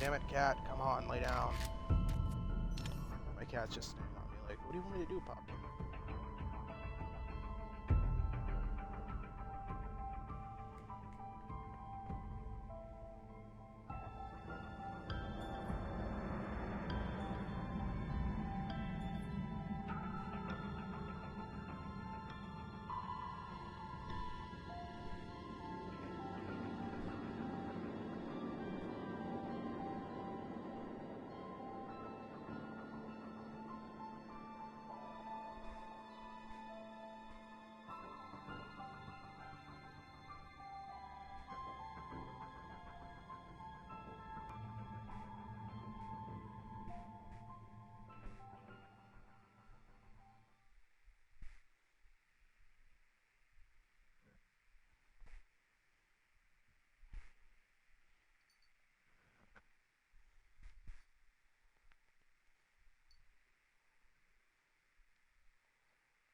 damn it, cat. Come on, lay down. My cat's just staring at me like, what do you want me to do, Pop?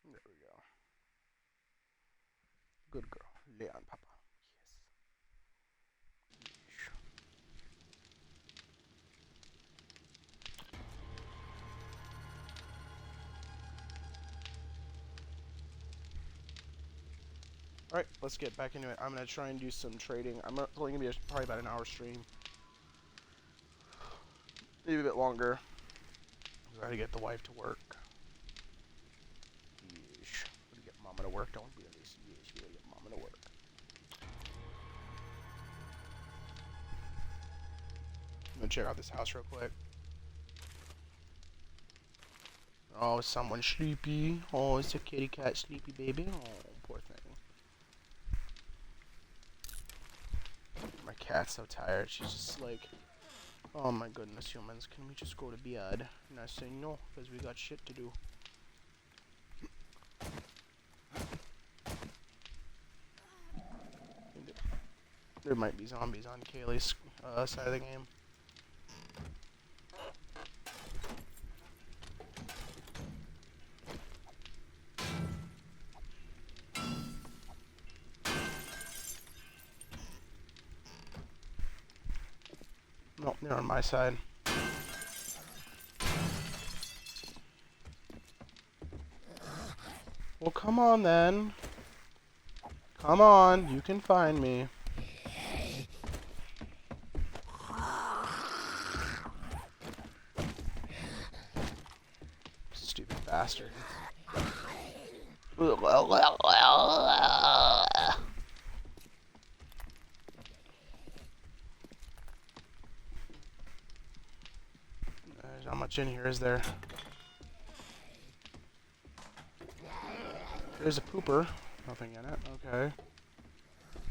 There we go. Good girl. Lay on, Papa. Yes. Alright, let's get back into it. I'm going to try and do some trading. I'm only going to be probably about an hour stream. Maybe a bit longer. I gotta get the wife to work. Yeesh. Gotta get mama to work. Don't be a lazy. Yeesh. We gotta get mama to work. I'm gonna check out this house real quick. Oh, someone's sleepy. Oh, it's a kitty cat sleepy baby. Oh, poor thing. My cat's so tired. She's just like, oh my goodness, humans, can we just go to bed? And I say no, because we got shit to do. There might be zombies on Kaylee's side of the game. Nope, they're on my side. Well, come on then. Come on, you can find me. Stupid bastard. There's not much in here, is there? There's a pooper. Nothing in it. Okay.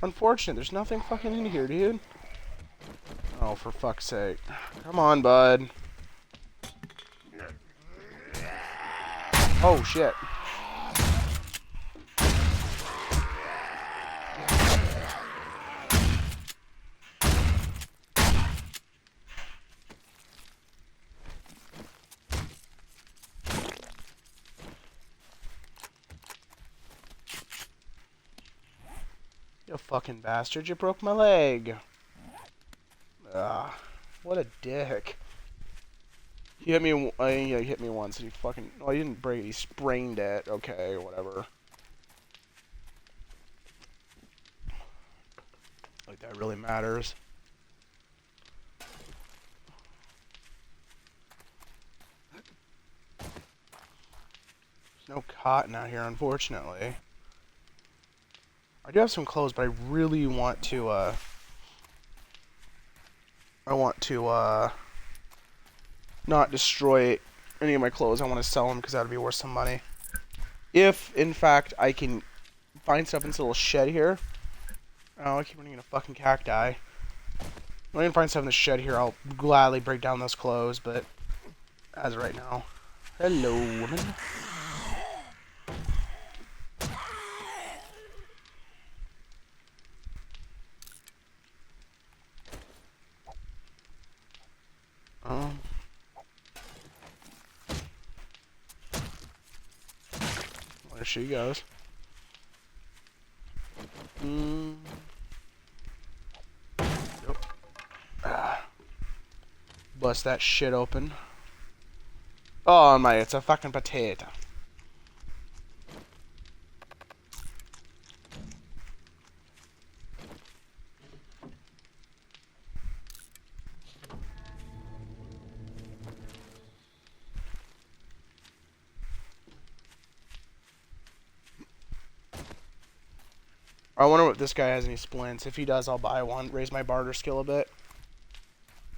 Unfortunate. There's nothing fucking in here, dude. Oh, for fuck's sake. Come on, bud. Oh, shit. You fucking bastard, you broke my leg. Ah, what a dick. He hit me, yeah, he hit me once and he fucking, oh, he didn't break it, he sprained it. Okay, whatever. Like, that really matters. There's no cotton out here, unfortunately. I do have some clothes, but I really want to, not destroy any of my clothes. I want to sell them because that would be worth some money. If, in fact, I can find stuff in this little shed here. Oh, I keep running into fucking cacti. If I can find stuff in the shed here, I'll gladly break down those clothes, but as of right now. Hello, woman. There she goes. Yep. Bust that shit open. Oh my, it's a fucking potato. I wonder if this guy has any splints. If he does, I'll buy one. Raise my barter skill a bit.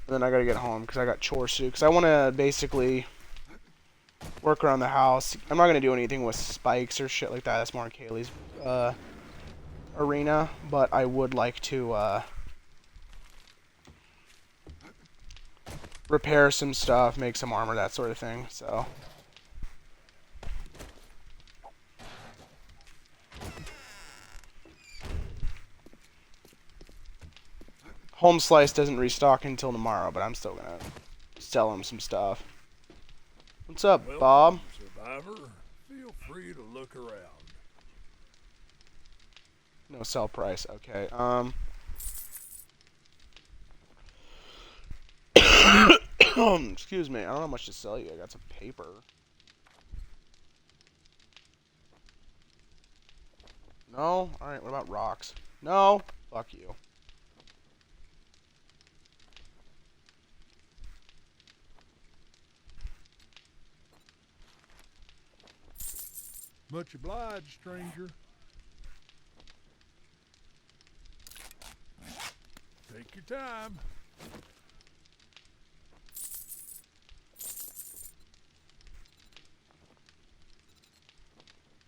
And then I gotta get home because I got chores to do. Because I want to basically work around the house. I'm not gonna do anything with spikes or shit like that. That's more in Kaylee's arena. But I would like to repair some stuff, make some armor, that sort of thing. So. Home Slice doesn't restock until tomorrow, but I'm still gonna sell him some stuff. What's up, Welcome, Bob? Survivor. Feel free to look around. No sell price. Okay. Excuse me. I don't know how much to sell you. I got some paper. No. All right. What about rocks? No. Fuck you. Much obliged, stranger. Take your time.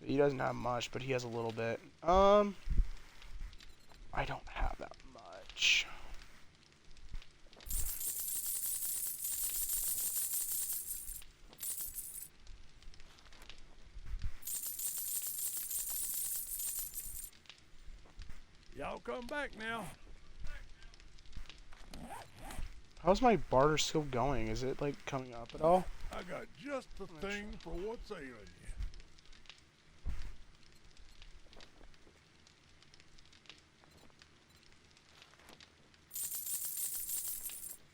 He doesn't have much, but he has a little bit. I don't have that much. Y'all come back now. How's my barter skill going? Is it like coming up at all? I got just the thing for what's ailing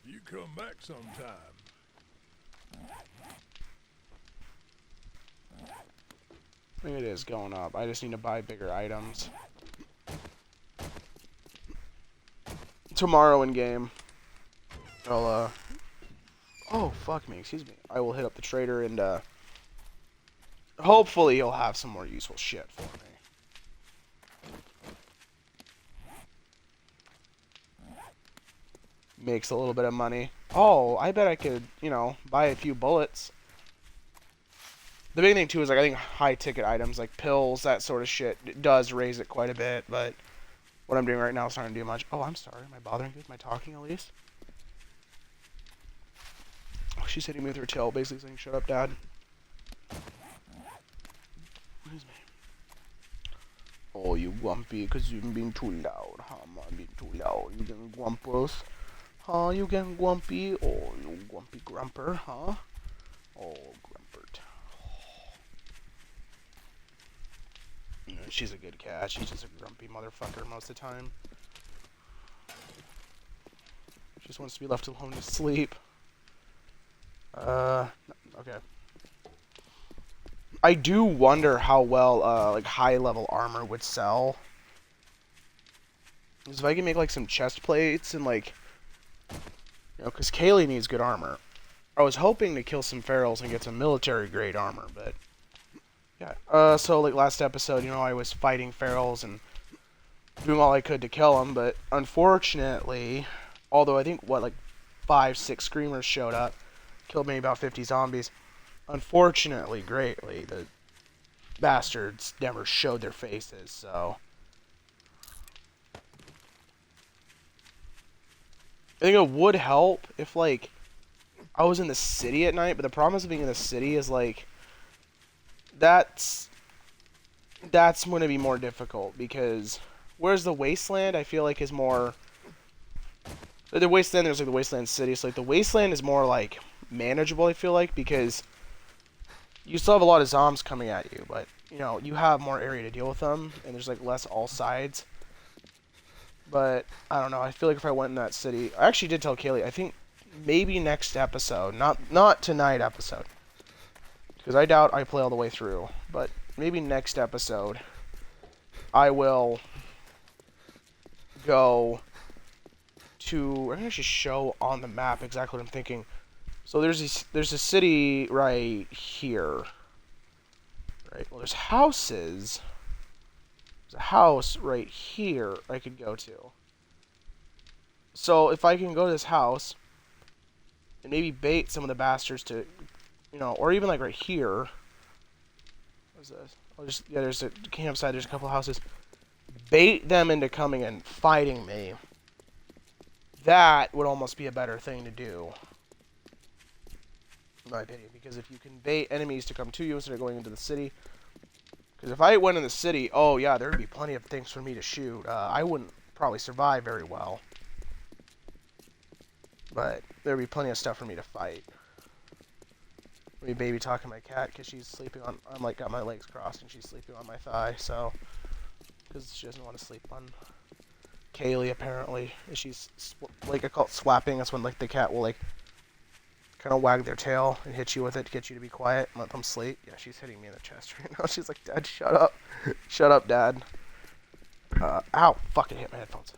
you. You come back sometime. I think it is going up. I just need to buy bigger items. Tomorrow in game, I'll oh fuck me, excuse me. I will hit up the trader and hopefully he'll have some more useful shit for me. Makes a little bit of money. Oh, I bet I could, you know, buy a few bullets. The big thing too is like I think high ticket items like pills, that sort of shit, it does raise it quite a bit, but what I'm doing right now is not going to do much. Oh, I'm sorry. Am I bothering you with my talking at least? Oh, she's hitting me with her tail, basically saying, shut up, Dad. Excuse me. Oh, you grumpy, because you've been too loud. Huh? I'm being too loud. You getting grumpus? Huh? You getting grumpy? Oh, you grumpy grumper, huh? Oh, grumpert. She's a good cat. She's just a grumpy motherfucker most of the time. She just wants to be left alone to sleep. Okay. I do wonder how well, like, high-level armor would sell. Because if I can make, like, some chest plates and, like, you know, because Kaylee needs good armor. I was hoping to kill some ferals and get some military-grade armor, but yeah. So, like, last episode, you know, I was fighting ferals and doing all I could to kill them, but unfortunately, although I think, what, like, 5-6 screamers showed up, killed maybe about 50 zombies. Unfortunately, greatly, the bastards never showed their faces, so I think it would help if, like, I was in the city at night, but the problem with being in the city is, like, that's going to be more difficult, because whereas the Wasteland, I feel like, is more... The Wasteland, there's, like, the Wasteland City, so, like, the Wasteland is more, like, manageable, I feel like, because you still have a lot of zombs coming at you, but, you know, you have more area to deal with them, and there's, like, less all sides. But, I don't know, I feel like if I went in that city... I actually did tell Kaylee, I think maybe next episode. Not tonight episode. Because I doubt I play all the way through. But maybe next episode I will go to... I'm going to just show on the map exactly what I'm thinking. So there's a city right here. Right, well there's houses. There's a house right here I could go to. So if I can go to this house and maybe bait some of the bastards to, you know, or even like right here. What's this? I'll just, yeah, there's a campsite, there's a couple houses. Bait them into coming and fighting me. That would almost be a better thing to do. In my opinion, because if you can bait enemies to come to you instead of going into the city. Because if I went in the city, oh yeah, there would be plenty of things for me to shoot. I wouldn't probably survive very well. But there would be plenty of stuff for me to fight. Me baby talking to my cat because she's sleeping on. I'm like got my legs crossed and she's sleeping on my thigh. So because she doesn't want to sleep on Kaylee apparently. She's like I call it swapping. That's when like the cat will like kind of wag their tail and hit you with it to get you to be quiet and let them sleep. Yeah, she's hitting me in the chest right now. She's like, Dad, shut up, shut up, Dad. Ow! Fucking hit my headphones.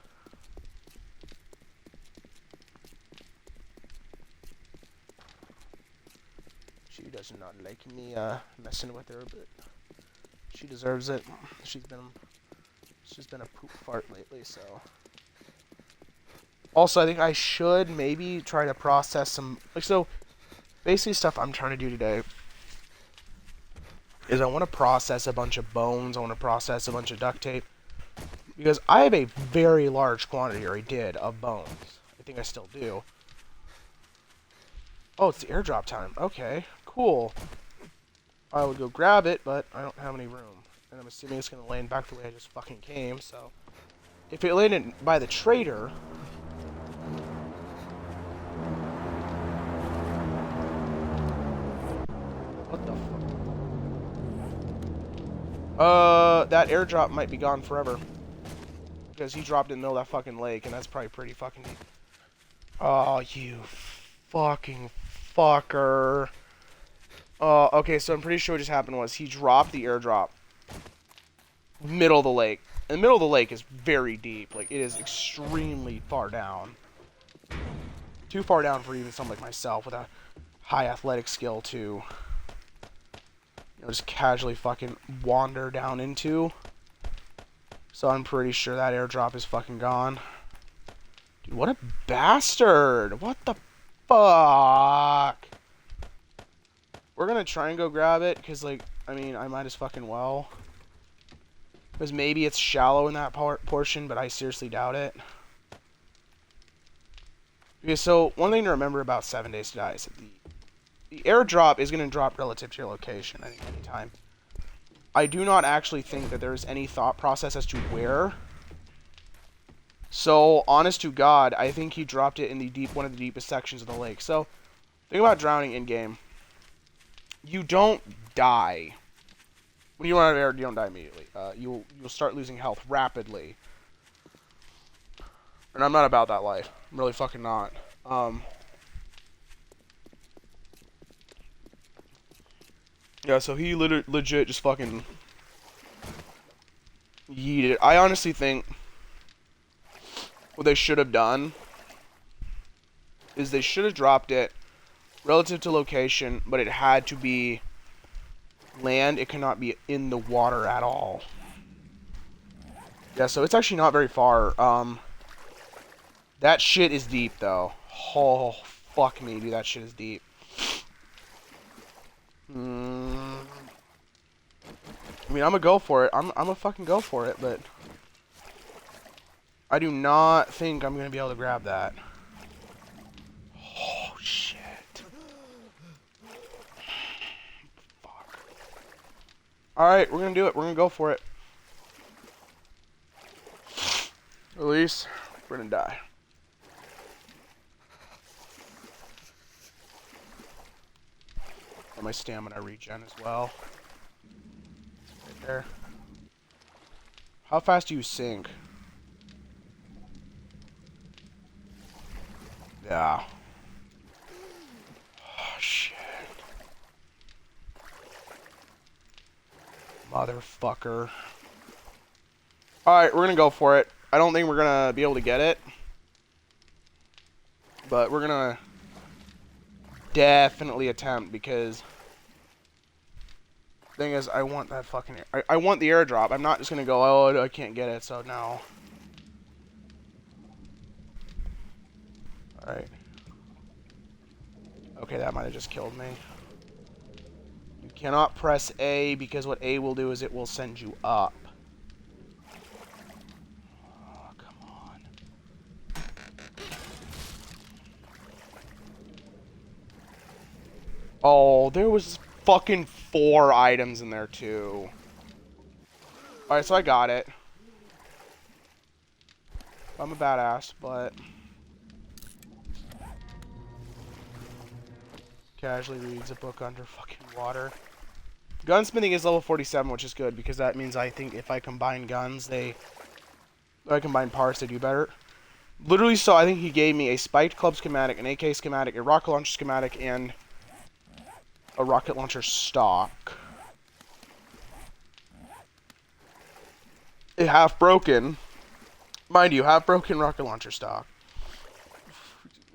She does not like me messing with her, but she deserves it. She's been a poop fart lately, so. Also, I think I should maybe try to process some, like, so basically stuff I'm trying to do today is I want to process a bunch of bones, I want to process a bunch of duct tape, because I have a very large quantity, or I did, of bones. I think I still do. Oh, it's the airdrop time. Okay, cool. I would go grab it, but I don't have any room. And I'm assuming it's going to land back the way I just fucking came, so. If it landed by the trader... What the fuck? That airdrop might be gone forever. Because he dropped in the middle of that fucking lake, and that's probably pretty fucking deep. Oh, you fucking fucker. Okay, so I'm pretty sure what just happened was he dropped the airdrop. Middle of the lake. And the middle of the lake is very deep. Like, it is extremely far down. Too far down for even someone like myself with a high athletic skill to, you know, just casually fucking wander down into. So I'm pretty sure that airdrop is fucking gone. Dude, what a bastard! What the fuck? We're gonna try and go grab it, because, like, I mean, I might as fucking well. Because maybe it's shallow in that portion, but I seriously doubt it. Okay, so one thing to remember about 7 Days to Die is that the airdrop is going to drop relative to your location at any time. I do not actually think that there is any thought process as to where. So, honest to God, I think he dropped it in the one of the deepest sections of the lake. So, think about drowning in game. You don't die. When you run out of air, you don't die immediately. You'll start losing health rapidly. And I'm not about that life. I'm really fucking not. Yeah, so he legit just fucking yeeted it. I honestly think what they should have done is they should have dropped it relative to location, but it had to be land. It cannot be in the water at all. Yeah, so it's actually not very far. That shit is deep, though. Oh, fuck me, dude. That shit is deep. I mean, I'm gonna go for it. I'm gonna fucking go for it, but I do not think I'm gonna be able to grab that. Oh, shit. Fuck. Alright, we're gonna do it. We're gonna go for it. Release. We're gonna die. And my stamina regen as well. Right there. How fast do you sink? Yeah. Motherfucker. Alright, we're gonna go for it. I don't think we're gonna be able to get it. But we're gonna definitely attempt because the thing is I want that fucking I want the airdrop. I'm not just gonna go, oh, I can't get it, so no. Alright. Okay, that might have just killed me. You cannot press A because what A will do is it will send you up. Oh, come on. Oh, there was fucking 4 items in there too. Alright, so I got it. I'm a badass, but casually reads a book under fucking water. Gunsmithing is level 47, which is good because that means I think if I combine guns, I combine parts, they do better. Literally, so I think he gave me a spiked club schematic, an AK schematic, a rocket launcher schematic, and a rocket launcher stock. A half broken, mind you, half broken rocket launcher stock.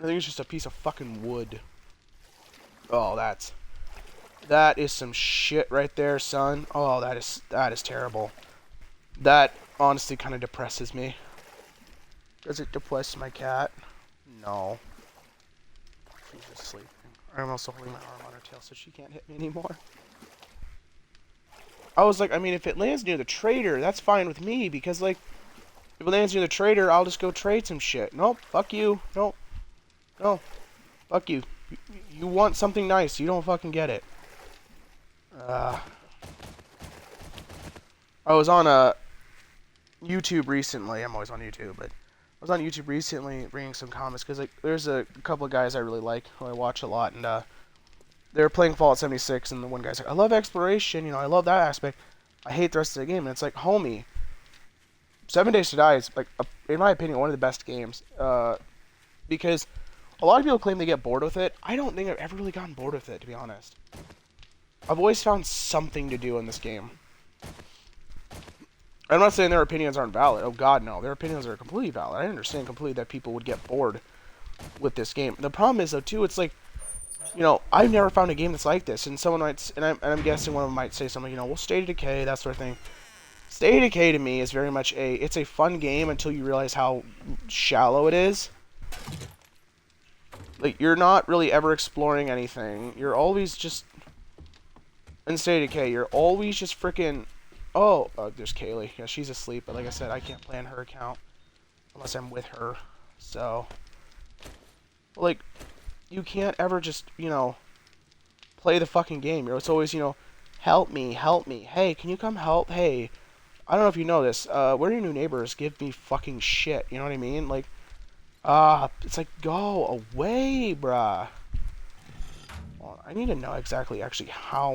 I think it's just a piece of fucking wood. Oh, that is some shit right there, son. Oh, that is terrible. That honestly kind of depresses me. Does it depress my cat? No. She's just sleeping. I'm also holding my arm on her tail so she can't hit me anymore. I was like, I mean, if it lands near the trader, that's fine with me because, like, if it lands near the trader, I'll just go trade some shit. Nope, fuck you. Nope. No. Fuck you. You want something nice, you don't fucking get it. I was on YouTube recently. I'm always on YouTube, but I was on YouTube recently reading some comments because like there's a couple of guys I really like who I watch a lot, and they were playing Fallout 76, and the one guy's like, I love exploration, you know, I love that aspect. I hate the rest of the game, and it's like, homie, 7 Days to Die is like, in my opinion, one of the best games, because a lot of people claim they get bored with it. I don't think I've ever really gotten bored with it, to be honest. I've always found something to do in this game. I'm not saying their opinions aren't valid. Oh god, no. Their opinions are completely valid. I understand completely that people would get bored with this game. The problem is, though, too, it's like, you know, I've never found a game that's like this. And someone might, and I'm guessing one of them might say something, you know, well, State of Decay, that sort of thing. State of Decay to me is very much it's a fun game until you realize how shallow it is. Like, you're not really ever exploring anything. You're always just, in State of Decay, you're always just freaking, oh, there's Kaylee. Yeah, she's asleep, but like I said, I can't play on her account unless I'm with her. So, like, you can't ever just, you know, play the fucking game. It's always, you know, help me, help me. Hey, can you come help? Hey, I don't know if you know this. Where are your new neighbors? Give me fucking shit. You know what I mean? Like, it's like, go away, bruh. Well, I need to know exactly actually how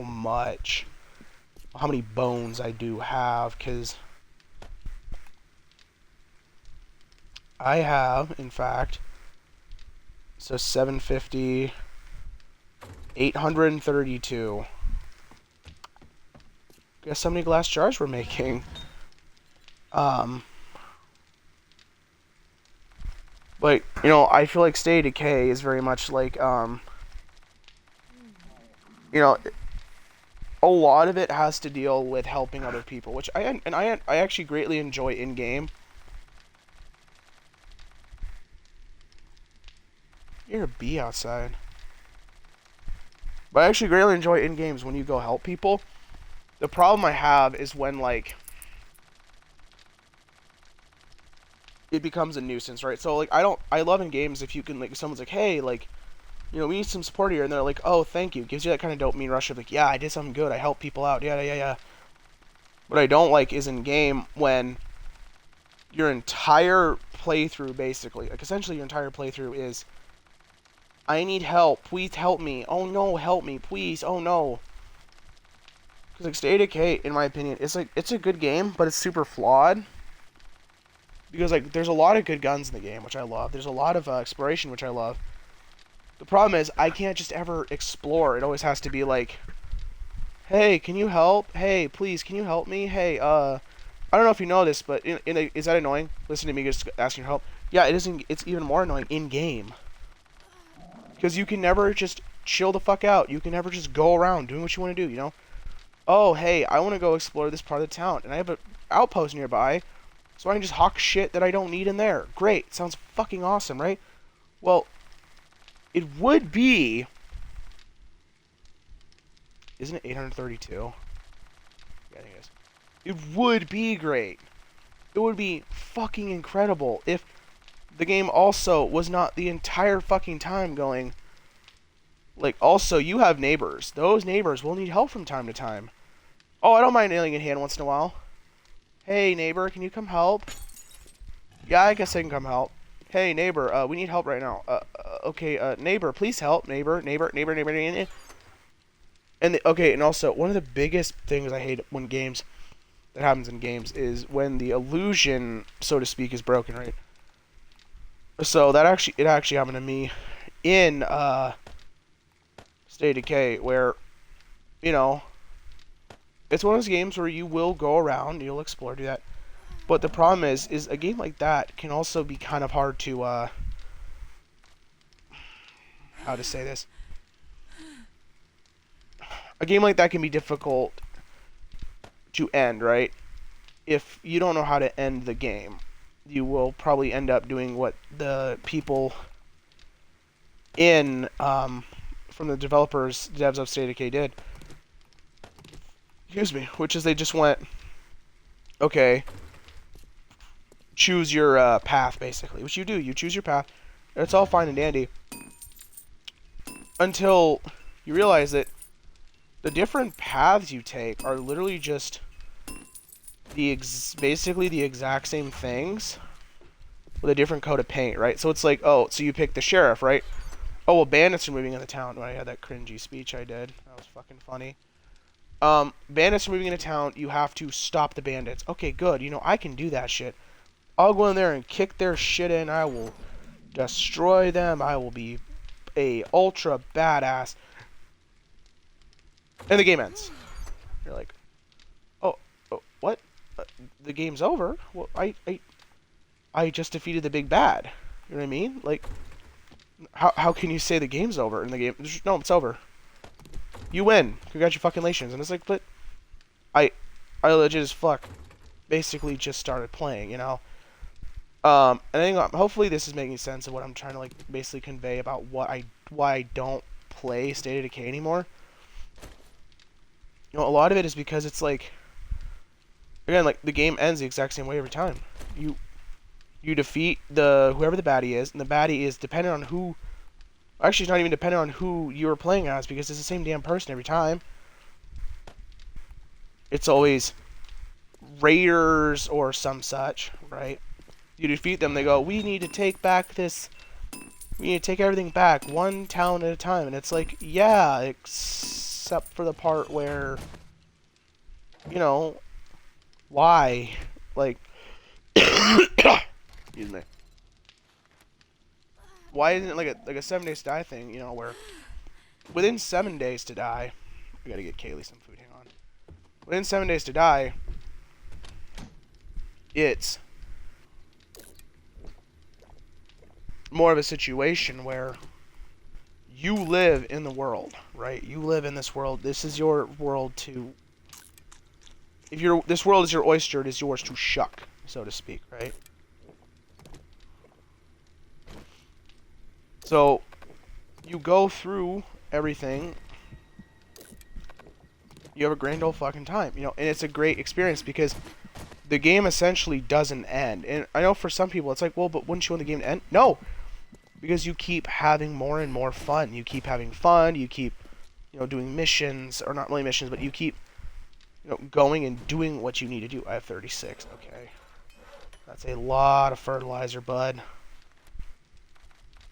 many bones I do have, because I have, in fact, so 750, 832. Guess how many glass jars we're making. But, you know, I feel like State of Decay is very much like, you know, a lot of it has to deal with helping other people, which I actually greatly enjoy in game. You're a bee outside. But I actually greatly enjoy in games when you go help people. The problem I have is when, like, it becomes a nuisance, right? So, like, I love in games if you can, like, someone's like, hey, like, you know, we need some support here, and they're like, oh, thank you. Gives you that kind of dopamine rush of, like, yeah, I did something good, I helped people out, yeah. What I don't like is in game when your entire playthrough, basically, like, essentially your entire playthrough is, I need help, please help me, oh no, help me, please, oh no. Because, like, State of Decay, in my opinion, it's like, it's a good game, but it's super flawed. Because, like, there's a lot of good guns in the game, which I love. There's a lot of exploration, which I love. The problem is, I can't just ever explore. It always has to be, like, Hey, can you help? Hey, please, can you help me? Hey, I don't know if you know this, but is that annoying? Listen to me just asking for help. Yeah, it isn't. It's even more annoying in game because you can never just chill the fuck out. You can never just go around doing what you want to do. You know? Oh, hey, I want to go explore this part of the town, and I have an outpost nearby, so I can just hawk shit that I don't need in there. Great, sounds fucking awesome, right? Well, it would be. Isn't it 832? Yeah, I think it is. It would be great. It would be fucking incredible if the game also was not the entire fucking time going, like, also, you have neighbors. Those neighbors will need help from time to time. Oh, I don't mind nailing a hand once in a while. Hey, neighbor, can you come help? Yeah, I guess I can come help. Hey, neighbor, we need help right now. Okay, neighbor, please help. Neighbor. Okay, and also, one of the biggest things I hate when games, that happens in games, is when the illusion, so to speak, is broken, right? So, it actually happened to me in, State of Decay, where, you know, it's one of those games where you will go around, you'll explore, do that. But the problem is a game like that can also be kind of hard to, how to say this? A game like that can be difficult to end, right? If you don't know how to end the game, you will probably end up doing what the people in, from the developers, devs of State of Decay did. Excuse me, which is they just went, okay, choose your path, basically. Which you do. You choose your path. It's all fine and dandy. Until you realize that the different paths you take are literally just basically the exact same things with a different coat of paint, right? So it's like, oh, so you pick the sheriff, right? Oh, well, bandits are moving into town. When I had that cringy speech I did. That was fucking funny. Bandits are moving into town. You have to stop the bandits. Okay, good. You know, I can do that shit. I'll go in there and kick their shit in. I will destroy them. I will be a ultra badass. And the game ends. You're like, oh what? The game's over? Well, I just defeated the big bad. You know what I mean? Like, how can you say the game's over in the game? No, it's over. You win. Congratulations. And it's like, but I legit as fuck basically just started playing, you know? And I think hopefully this is making sense of what I'm trying to, like, basically convey about why I don't play State of Decay anymore. You know, a lot of it is because it's like, again, like, the game ends the exact same way every time. You defeat whoever the baddie is, and the baddie is dependent on who. Actually, it's not even dependent on who you're playing as because it's the same damn person every time. It's always raiders or some such, right? You defeat them, they go, we need to take back this. We need to take everything back, one town at a time. And it's like, yeah, except for the part where, you know, why? Like, excuse me. Why isn't it like a 7 days to die thing, you know, where within 7 days to die, I gotta get Kaylee some food, hang on. Within 7 days to die, it's more of a situation where you live in the world, right? You live in this world. This is your world to. This world is your oyster, it is yours to shuck, so to speak, right? So you go through everything. You have a grand old fucking time, you know, and it's a great experience because the game essentially doesn't end. And I know for some people it's like, well, but wouldn't you want the game to end? No, because you keep having more and more fun. You keep having fun. You keep, you know, doing missions, or not really missions, but you keep, you know, going and doing what you need to do. I have 36. Okay, that's a lot of fertilizer, bud.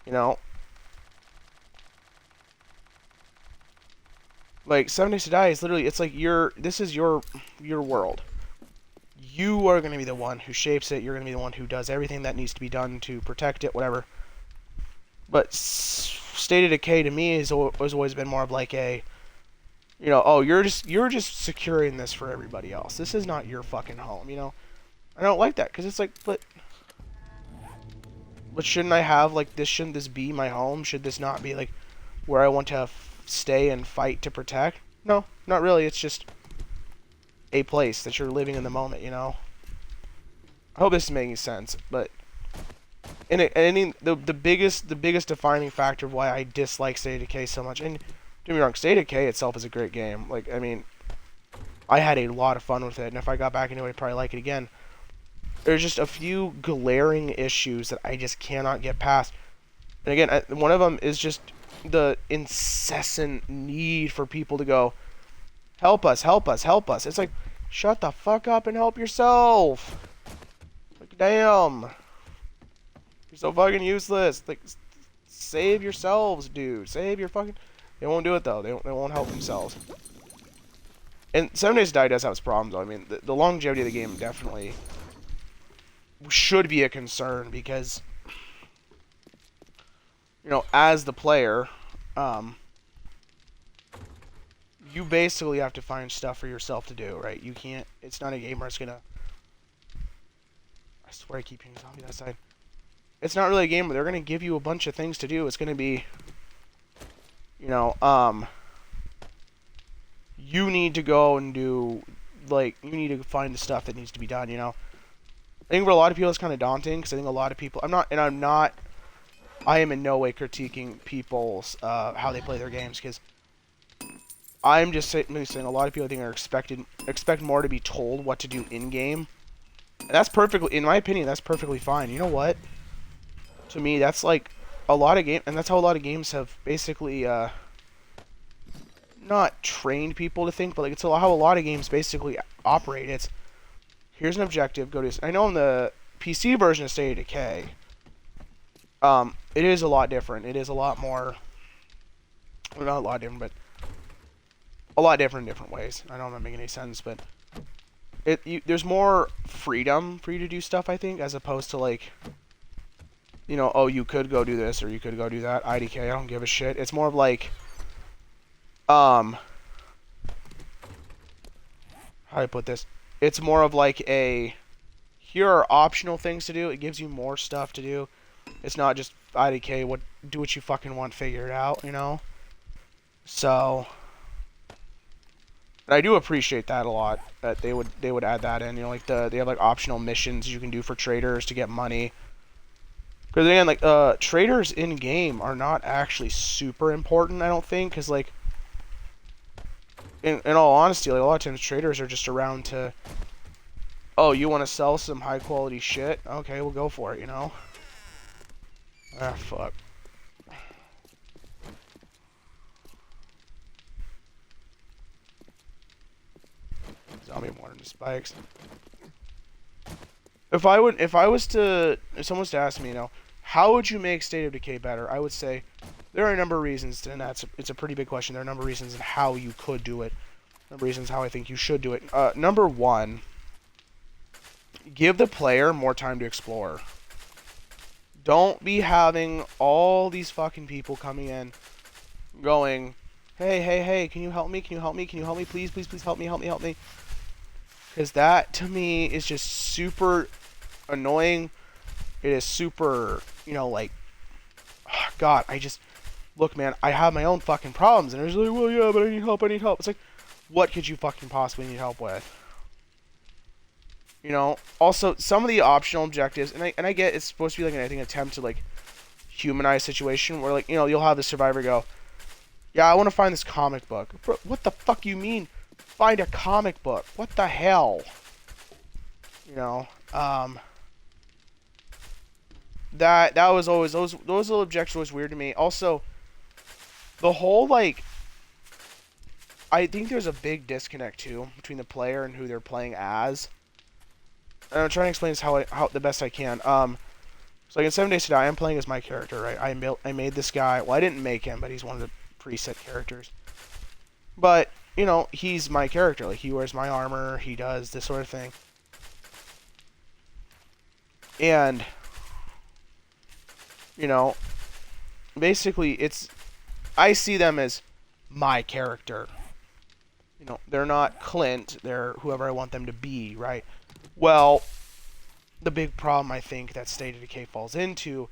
You know, like 7 days to die is literally, it's like this is your world. You are going to be the one who shapes it. You're going to be the one who does everything that needs to be done to protect it, whatever. But State of Decay to me has always been more of like a, You know, oh, you're just securing this for everybody else. This is not your fucking home, you know? I don't like that, because it's like, but shouldn't I have, like, shouldn't this be my home? Should this not be, like, where I want to stay and fight to protect? No, not really. It's just a place that you're living in the moment, you know? I hope this is making sense, but the biggest defining factor of why I dislike State of Decay so much, and don't get me wrong, State of Decay itself is a great game. Like, I mean, I had a lot of fun with it, and if I got back into it, I'd probably like it again. There's just a few glaring issues that I just cannot get past. And again, one of them is just the incessant need for people to go, help us, help us, help us. It's like, shut the fuck up and help yourself. Like, damn. You're so fucking useless. Like, save yourselves, dude. Save your fucking... They won't do it, though. They won't help themselves. And 7 Days to Die does have its problems, though. I mean, the longevity of the game definitely should be a concern, because, you know, as the player, you basically have to find stuff for yourself to do, right? You can't... It's not a game where it's gonna... I swear I keep hearing zombie that side. It's not really a game where they're gonna give you a bunch of things to do. It's gonna be... You know, you need to go and do, like, you need to find the stuff that needs to be done, you know? I think for a lot of people it's kind of daunting, because I think a lot of people, I am in no way critiquing people's, how they play their games, because I'm just saying a lot of people, I think, expect more to be told what to do in-game. And that's perfectly, in my opinion, that's perfectly fine. You know what? To me, that's like, a lot of games, and that's how a lot of games have basically, not trained people to think, but like, it's how a lot of games basically operate. It's, here's an objective, go do this. I know in the PC version of State of Decay, it is a lot different. It is a lot more, well, not a lot different, but a lot different in different ways. I don't know if I'm making any sense, but there's more freedom for you to do stuff, I think, as opposed to, like, you know, oh, you could go do this, or you could go do that. IDK, I don't give a shit. It's more of like, how do I put this? It's more of like here are optional things to do. It gives you more stuff to do. It's not just IDK, do what you fucking want, figure it out, you know? So, and I do appreciate that a lot, that they would add that in, you know, like they have like optional missions you can do for traders to get money. Because again, like, traders in game are not actually super important, I don't think, because, like, in all honesty, like, a lot of times traders are just around to, oh, you want to sell some high quality shit? Okay, we'll go for it, you know? Ah, fuck. Zombie mortar spikes. If someone was to ask me, you know, how would you make State of Decay better? I would say there are a number of reasons, and it's a pretty big question. There are a number of reasons in how you could do it. A number of reasons how I think you should do it. Number one, give the player more time to explore. Don't be having all these fucking people coming in, going, hey, can you help me? Can you help me? Can you help me? Please, please, please help me, help me, help me. Because that, to me, is just super annoying. It is super, you know, like, oh, God, look, man, I have my own fucking problems. And it's like, well, yeah, but I need help, I need help. It's like, what could you fucking possibly need help with? You know, also, some of the optional objectives, and I get it's supposed to be like an attempt to, like, humanize situation, where, like, you know, you'll have the survivor go, yeah, I want to find this comic book. Bro, what the fuck you mean, find a comic book? What the hell? You know, that was always, those little objections were always weird to me. Also, the whole, like, I think there's a big disconnect, too, between the player and who they're playing as. And I'm trying to explain this how the best I can. So like in 7 Days to Die, I'm playing as my character, right? I made this guy. Well, I didn't make him, but he's one of the preset characters. But, you know, he's my character. Like, he wears my armor. He does this sort of thing. And, you know, basically, I see them as my character. You know, they're not Clint. They're whoever I want them to be, right? Well, the big problem I think that State of Decay falls into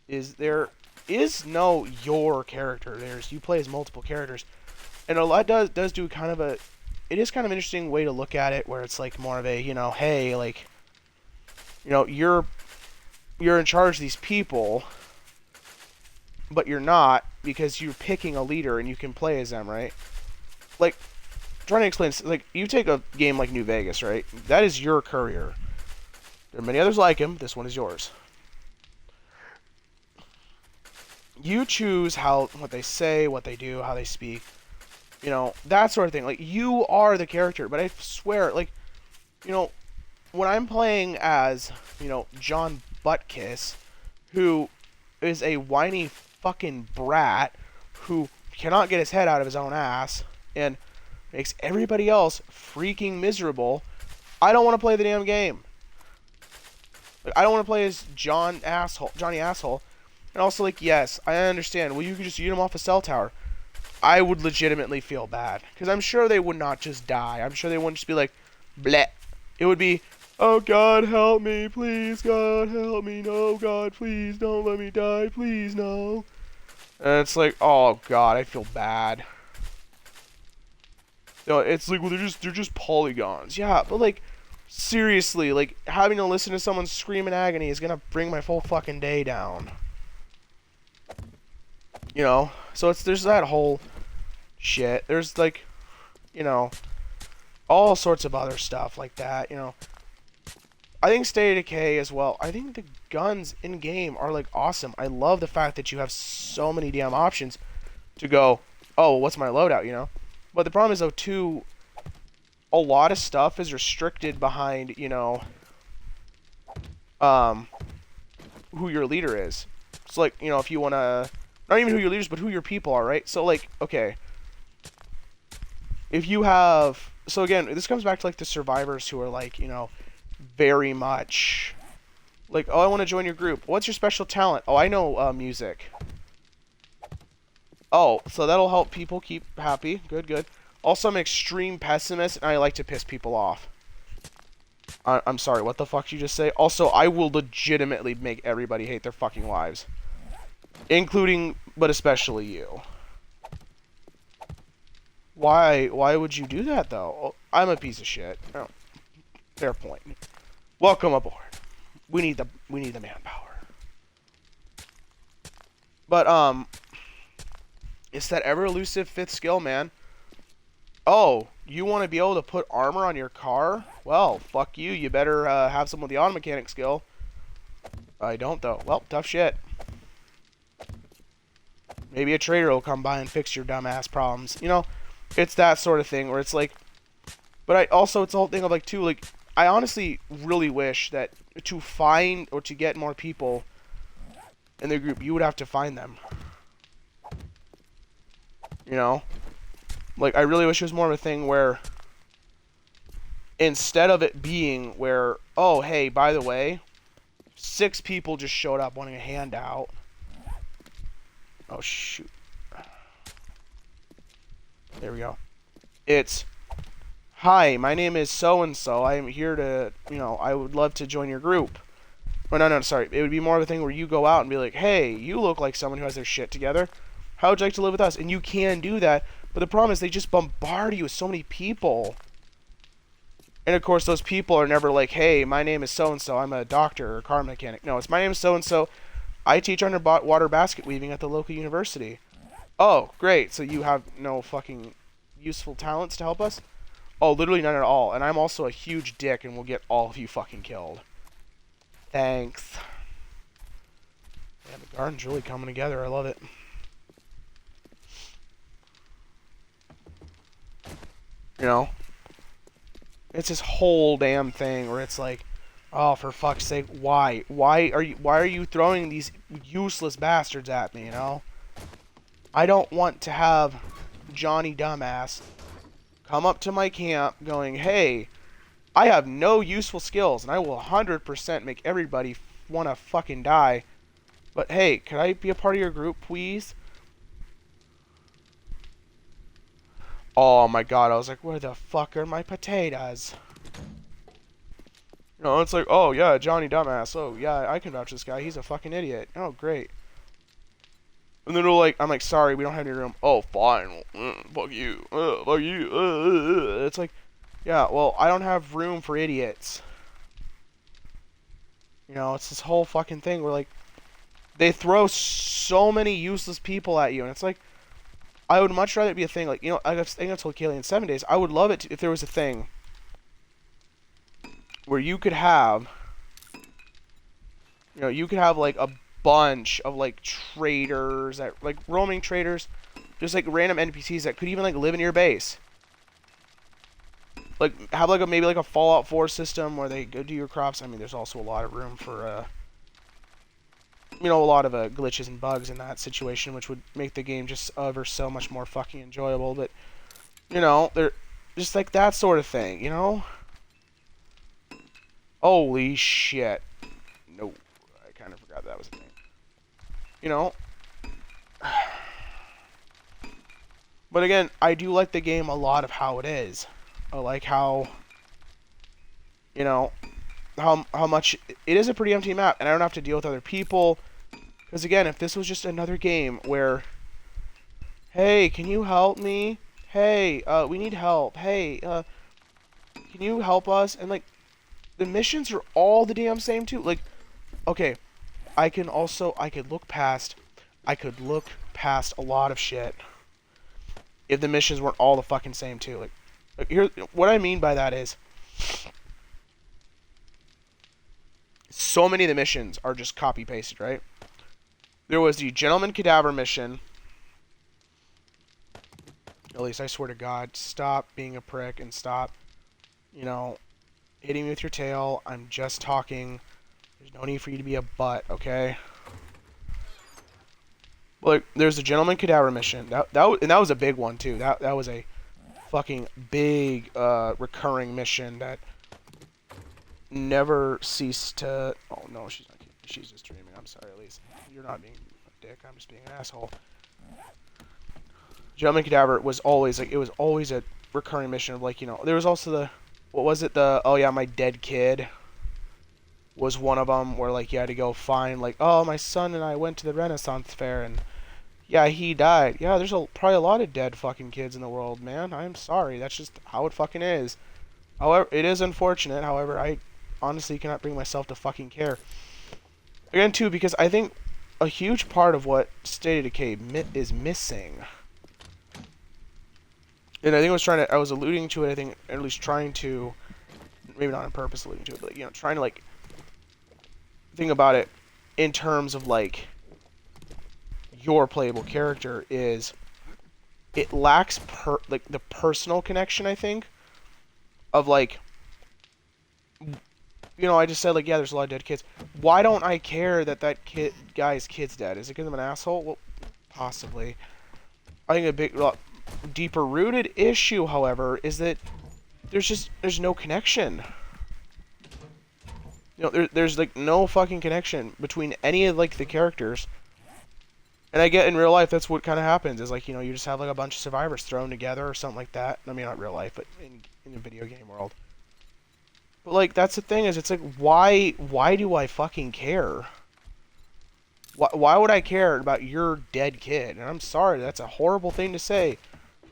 is there is no your character. There's you play as multiple characters, and a lot does do kind of a. It is kind of an interesting way to look at it, where it's like more of a hey, like you're in charge of these people, but you're not because you're picking a leader and you can play as them, right? Like trying to explain, like you take a game like New Vegas, right? That is your courier. There are many others like him. This one is yours. You choose what they say, what they do, how they speak, that sort of thing. Like you are the character, but I swear, like, you know, when I'm playing as, John Buttkiss, who is a whiny fucking brat who cannot get his head out of his own ass and makes everybody else freaking miserable, I don't want to play the damn game. Like, I don't want to play as Johnny Asshole. And also, like, yes, I understand. Well, you could just eat him off a cell tower. I would legitimately feel bad. Because I'm sure they would not just die. I'm sure they wouldn't just be like, bleh. It would be, oh, God, help me. Please, God, help me. No, God, please, don't let me die. Please, no. And it's like, oh, God, I feel bad. It's like, well, they're just polygons. Yeah, but, like, seriously, like, having to listen to someone scream in agony is going to bring my full fucking day down. So there's that whole shit. There's like, all sorts of other stuff like that. I think State of Decay as well. I think the guns in game are like awesome. I love the fact that you have so many damn options to go, oh, what's my loadout? But the problem is though too, a lot of stuff is restricted behind who your leader is. It's like if you want to. Not even who your leaders, but who your people are, right? So, like, okay. If you have... So, again, this comes back to, like, the survivors who are, like, very much... Like, oh, I want to join your group. What's your special talent? Oh, I know music. Oh, so that'll help people keep happy. Good, good. Also, I'm an extreme pessimist, and I like to piss people off. I'm sorry, what the fuck did you just say? Also, I will legitimately make everybody hate their fucking lives. Including, but especially you. Why would you do that, though? Oh, I'm a piece of shit. Oh, fair point. Welcome aboard. We need the manpower. But, it's that ever-elusive fifth skill, man. Oh, you want to be able to put armor on your car? Well, fuck you. You better have someone with the auto mechanic skill. I don't, though. Well, tough shit. Maybe a trader will come by and fix your dumbass problems. It's that sort of thing where it's like... But it's the whole thing of like, too, like... I honestly really wish that to find or to get more people in the group, you would have to find them. Like, I really wish it was more of a thing where... Instead of it being where, oh, hey, by the way, 6 people just showed up wanting a handout. Oh, shoot. There we go. It's, hi, my name is so-and-so. I am here to, I would love to join your group. Oh, no, sorry. It would be more of a thing where you go out and be like, hey, you look like someone who has their shit together. How would you like to live with us? And you can do that. But the problem is they just bombard you with so many people. And, of course, those people are never like, hey, my name is so-and-so. I'm a doctor or car mechanic. No, it's my name is so-and-so. I teach underwater basket weaving at the local university. Oh, great. So you have no fucking useful talents to help us? Oh, literally none at all. And I'm also a huge dick and will get all of you fucking killed. Thanks. Yeah, the garden's really coming together. I love it. It's this whole damn thing where it's like, oh, for fuck's sake, why? Why are you throwing these useless bastards at me, I don't want to have Johnny Dumbass come up to my camp going, hey, I have no useful skills, and I will 100% make everybody want to fucking die. But hey, can I be a part of your group, please? Oh my god, I was like, where the fuck are my potatoes? You know, it's like, oh yeah, Johnny dumbass. Oh yeah, I can vouch this guy. He's a fucking idiot. Oh great. And then they're like, I'm like, sorry, we don't have any room. Oh, fine. Fuck you. Fuck you. It's like, yeah, well, I don't have room for idiots. You know, it's this whole fucking thing where like they throw so many useless people at you, and it's like, I would much rather it be a thing like, you know, I think I told Kaylee in 7 days, I would love it if there was a thing where you could have, you know, you could have like a bunch of like traders that like roaming traders, just like random NPCs that could even like live in your base. Like have like a maybe like a Fallout 4 system where they go do your crops. I mean, there's also a lot of room for you know, a lot of glitches and bugs in that situation, which would make the game just ever so much more fucking enjoyable. But you know, they're just like that sort of thing. You know? Holy shit! No, I kind of forgot that was a thing. You know. But again, I do like the game a lot of how it is. I like how, you know, how much it is a pretty empty map, and I don't have to deal with other people. Because again, if this was just another game where, hey, can you help me? Hey, we need help. Hey, can you help us? And like, the missions are all the damn same too. Like, okay, I could look past a lot of shit if the missions weren't all the fucking same too. Like here, what I mean by that is, so many of the missions are just copy pasted, right? There was the Gentleman Cadaver mission. At least I swear to God, stop being a prick and stop, you know, hitting me with your tail. I'm just talking. There's no need for you to be a butt, okay? Like, there's the Gentleman Cadaver mission. And that was a big one too. That was a fucking big recurring mission that never ceased to. Oh no, she's not. She's just dreaming. I'm sorry, Elise. You're not being a dick. I'm just being an asshole. Gentleman Cadaver was always like, it was always a recurring mission of like, you know, there was also the, what was it, the, oh yeah, my dead kid was one of them where like you had to go find like, oh, my son and I went to the Renaissance fair and yeah, he died. Yeah, there's probably a lot of dead fucking kids in the world, man. I'm sorry, that's just how it fucking is. However, it is unfortunate. However, I honestly cannot bring myself to fucking care. Again, too, because I think a huge part of what State of Decay is missing, and I think I was alluding to it, I think, at least trying to, maybe not on purpose alluding to it, but, you know, trying to, like, think about it in terms of, like, your playable character is, it lacks, like, the personal connection, I think, of, like, you know, I just said, like, yeah, there's a lot of dead kids. Why don't I care that guy's kid's dead? Is it because I'm an asshole? Well, possibly. I think a big, deeper rooted issue, however, is that there's no connection. You know, there's like no fucking connection between any of like the characters. And I get in real life that's what kind of happens is like, you know, you just have like a bunch of survivors thrown together or something like that. I mean, not real life, but in the video game world. But like that's the thing is it's like why do I fucking care? Why would I care about your dead kid? And I'm sorry, that's a horrible thing to say.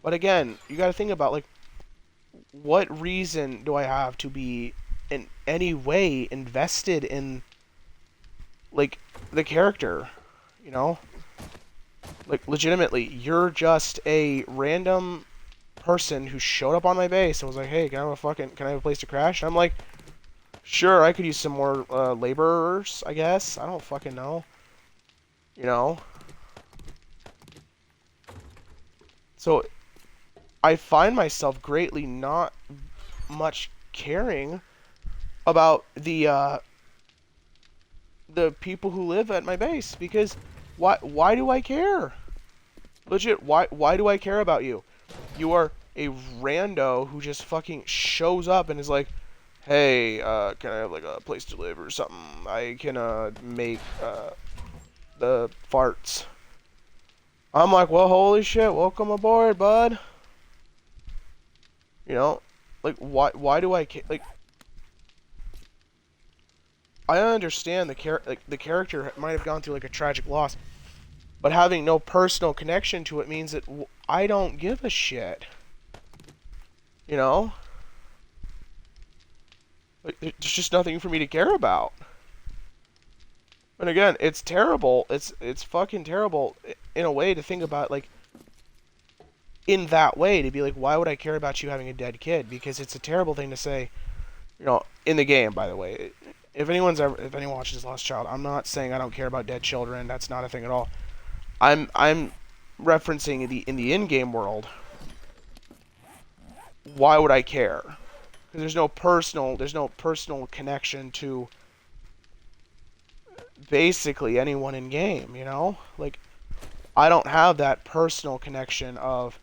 But again, you got to think about like what reason do I have to be in any way invested in like the character, you know? Like legitimately, you're just a random person who showed up on my base and was like, "Hey, can I have a place to crash?" And I'm like, "Sure, I could use some more laborers, I guess. I don't fucking know." You know? So I find myself greatly not much caring about the people who live at my base because why do I care? Legit, why do I care about you? You are a rando who just fucking shows up and is like, "Hey, can I have like a place to live or something? I can make the farts." I'm like, "Well, holy shit, welcome aboard, bud." You know, like why do I like? I understand the character might have gone through like a tragic loss, but having no personal connection to it means that I don't give a shit. You know, like, there's just nothing for me to care about. And again, it's terrible. It's fucking terrible in a way to think about, like, in that way, to be like, why would I care about you having a dead kid? Because it's a terrible thing to say. You know, in the game, by the way. If anyone watches Lost Child, I'm not saying I don't care about dead children. That's not a thing at all. I'm referencing in the in-game world. Why would I care? Because there's no personal connection to basically anyone in game. You know, like, I don't have that personal connection of,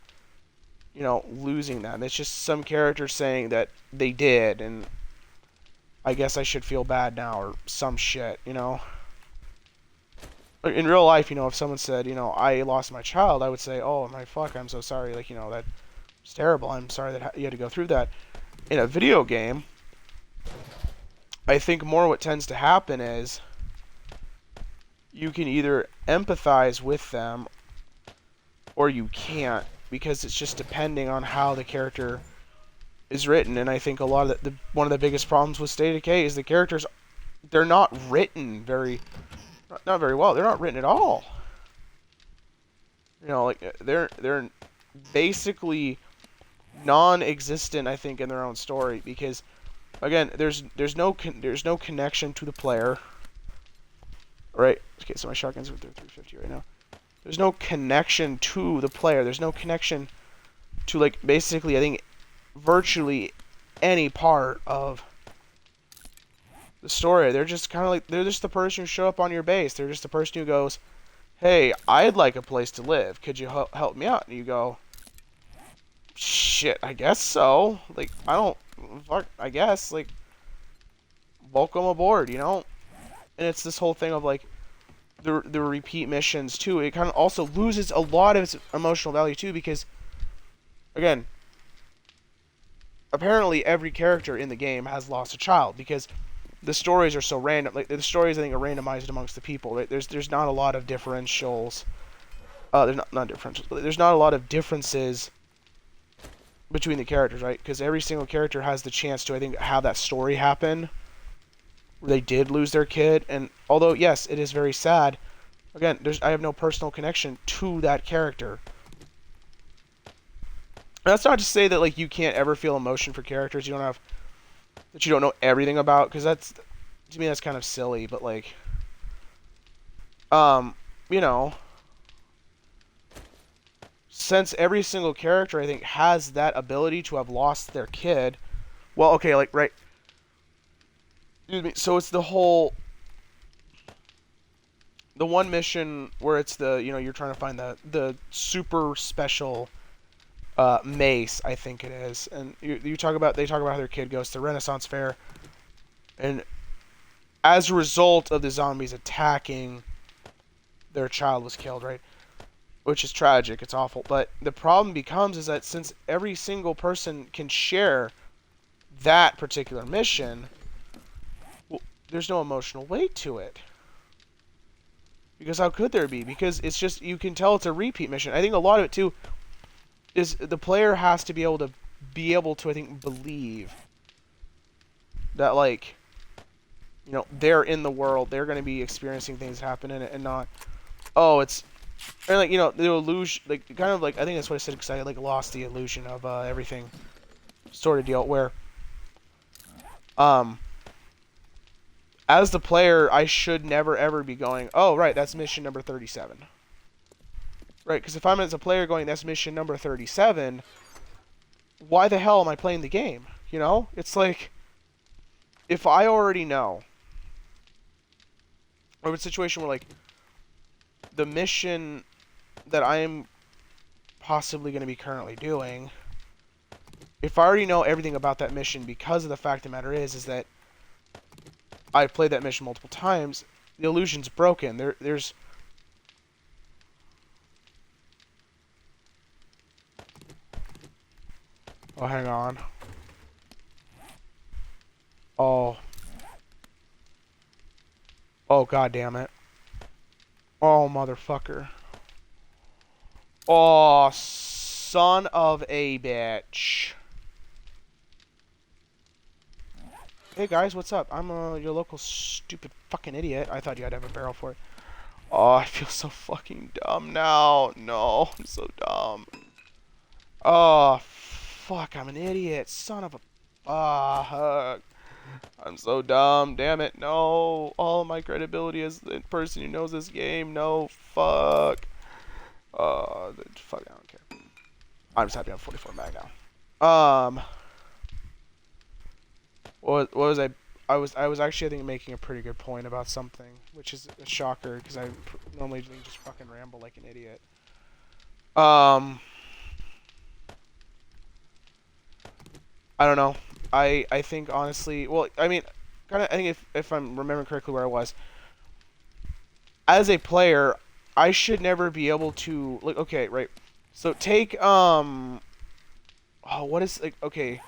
losing them. It's just some character saying that they did, and I guess I should feel bad now or some shit. In real life, if someone said, I lost my child, I would say, oh my fuck, I'm so sorry. Like, that's terrible. I'm sorry that you had to go through that. In a video game, I think more what tends to happen is you can either empathize with them or you can't, because it's just depending on how the character is written. And I think a lot of one of the biggest problems with State of Decay is the characters, they're not written not very well. They're not written at all. Like, they're basically non-existent, I think, in their own story, because again, there's no connection to the player. Right? Okay, so my shotgun's with 350 right now. There's no connection to the player. There's no connection to, like, basically, I think, virtually any part of the story. They're just kind of like, they're just the person who show up on your base. They're just the person who goes, hey, I'd like a place to live. Could you help me out? And you go, shit, I guess so. Like, I guess, like, welcome aboard, And it's this whole thing of, like, the repeat missions, too. It kind of also loses a lot of its emotional value, too, because, again, apparently every character in the game has lost a child, because the stories are so random. Like, the stories, I think, are randomized amongst the people. Right? There's not a lot of differentials. There's not differentials. There's not a lot of differences between the characters, right? Because every single character has the chance to, I think, have that story happen where they did lose their kid. And although, yes, it is very sad, again, I have no personal connection to that character. And that's not to say that, like, you can't ever feel emotion for characters that you don't know everything about, because to me, that's kind of silly. But, like, you know, since every single character, I think, has that ability to have lost their kid, well, okay, like, right, excuse me, so it's the one mission where it's you're trying to find the super special mace, I think it is, and they talk about how their kid goes to the Renaissance Fair, and as a result of the zombies attacking, their child was killed, right? Which is tragic, it's awful, but the problem becomes is that since every single person can share that particular mission, well, there's no emotional weight to it. Because how could there be? Because it's just, you can tell it's a repeat mission. I think a lot of it, too, is the player has to be able to, I think, believe that, like, they're in the world, they're going to be experiencing things happen in it, and not, oh, it's, and, like, the illusion, like, kind of, like, I think that's what I said, because I, like, lost the illusion of everything sort of deal, where, as the player, I should never, ever be going, oh, right, that's mission number 37. Right, because if I'm as a player going, that's mission number 37, why the hell am I playing the game? It's like, if I already know, or a situation where, like, the mission that I am possibly going to be currently doing, if I already know everything about that mission, because of the fact of the matter is that I've played that mission multiple times, the illusion's broken. There's Oh, hang on. Oh. Oh, god damn it. Oh, motherfucker. Oh, son of a bitch. Hey guys, what's up? I'm your local stupid fucking idiot. I thought you had to have a barrel for it. Oh, I feel so fucking dumb now. No, I'm so dumb. Oh, fuck, I'm an idiot. Son of a... Ah, I'm so dumb. Damn it, no. All my credibility as the person who knows this game. No, fuck. Fuck, I don't care. I'm just happy I'm 44 mag now. What was I? I was actually I think making a pretty good point about something, which is a shocker because I normally just fucking ramble like an idiot. I don't know. I think honestly, well, I mean, kind of. I think if I'm remembering correctly where I was, as a player, I should never be able to like. Okay, right. So take oh, what is like? Okay,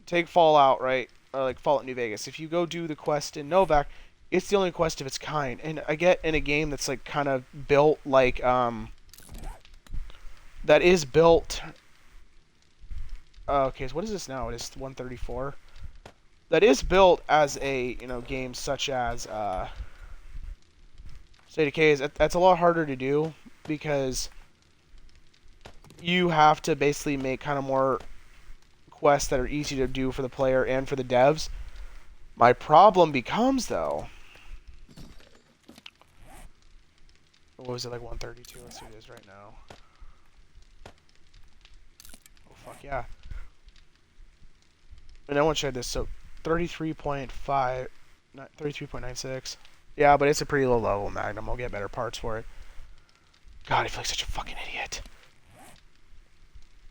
take Fallout, right? Or like Fallout New Vegas. If you go do the quest in Novak, it's the only quest of its kind. And I get in a game that's like kind of built like that is built. Okay, so what is this now? It is 134. That is built as a game such as State of Decay. That's a lot harder to do because you have to basically make kind of more quests that are easy to do for the player and for the devs. My problem becomes though. What was it, like 132? Let's see what it is right now. Oh fuck yeah. And I want to try this. So 33.5, 33.96. Yeah, but it's a pretty low level Magnum. I'll get better parts for it. God, I feel like such a fucking idiot.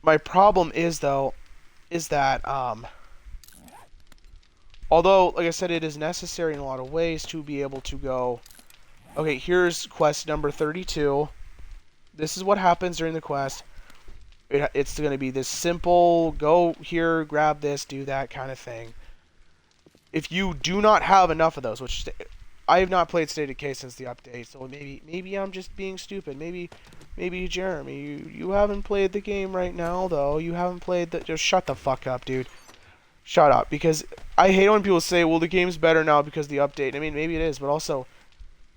My problem is though, is that although like I said, it is necessary in a lot of ways to be able to go. Okay, here's quest number 32. This is what happens during the quest. It's going to be this simple, go here, grab this, do that kind of thing. If you do not have enough of those, which I have not played State of Decay since the update, so maybe I'm just being stupid. Maybe Jeremy, you haven't played the game right now, though. You haven't played the... Just shut the fuck up, dude. Shut up, because I hate when people say, well, the game's better now because of the update. I mean, maybe it is, but also...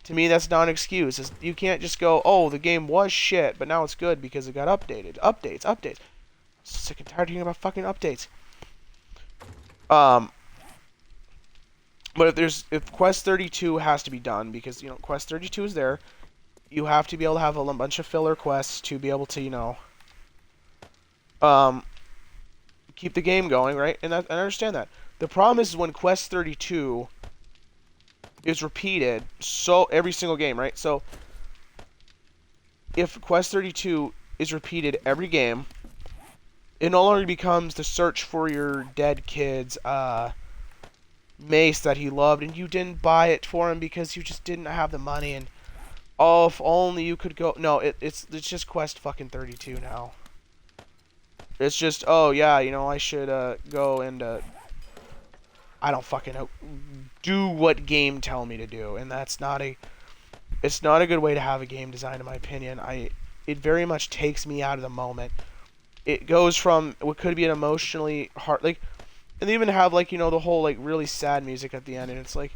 To me, that's not an excuse. You can't just go, oh, the game was shit, but now it's good because it got updated. Updates. I'm sick and tired of hearing about fucking updates. But if Quest 32 has to be done, because, Quest 32 is there, you have to be able to have a bunch of filler quests to be able to, keep the game going, right? And I understand that. The problem is when Quest 32... is repeated so every single game, right? So if Quest 32 is repeated every game, it no longer becomes the search for your dead kid's mace that he loved, and you didn't buy it for him because you just didn't have the money. And oh, if only you could go. No, it's just Quest fucking 32 now. It's just, oh yeah, I should go and I don't fucking know, do what game tell me to do, and it's not a good way to have a game design, in my opinion. It very much takes me out of the moment. It goes from what could be an emotionally hard, like, and they even have like the whole like really sad music at the end, and it's like,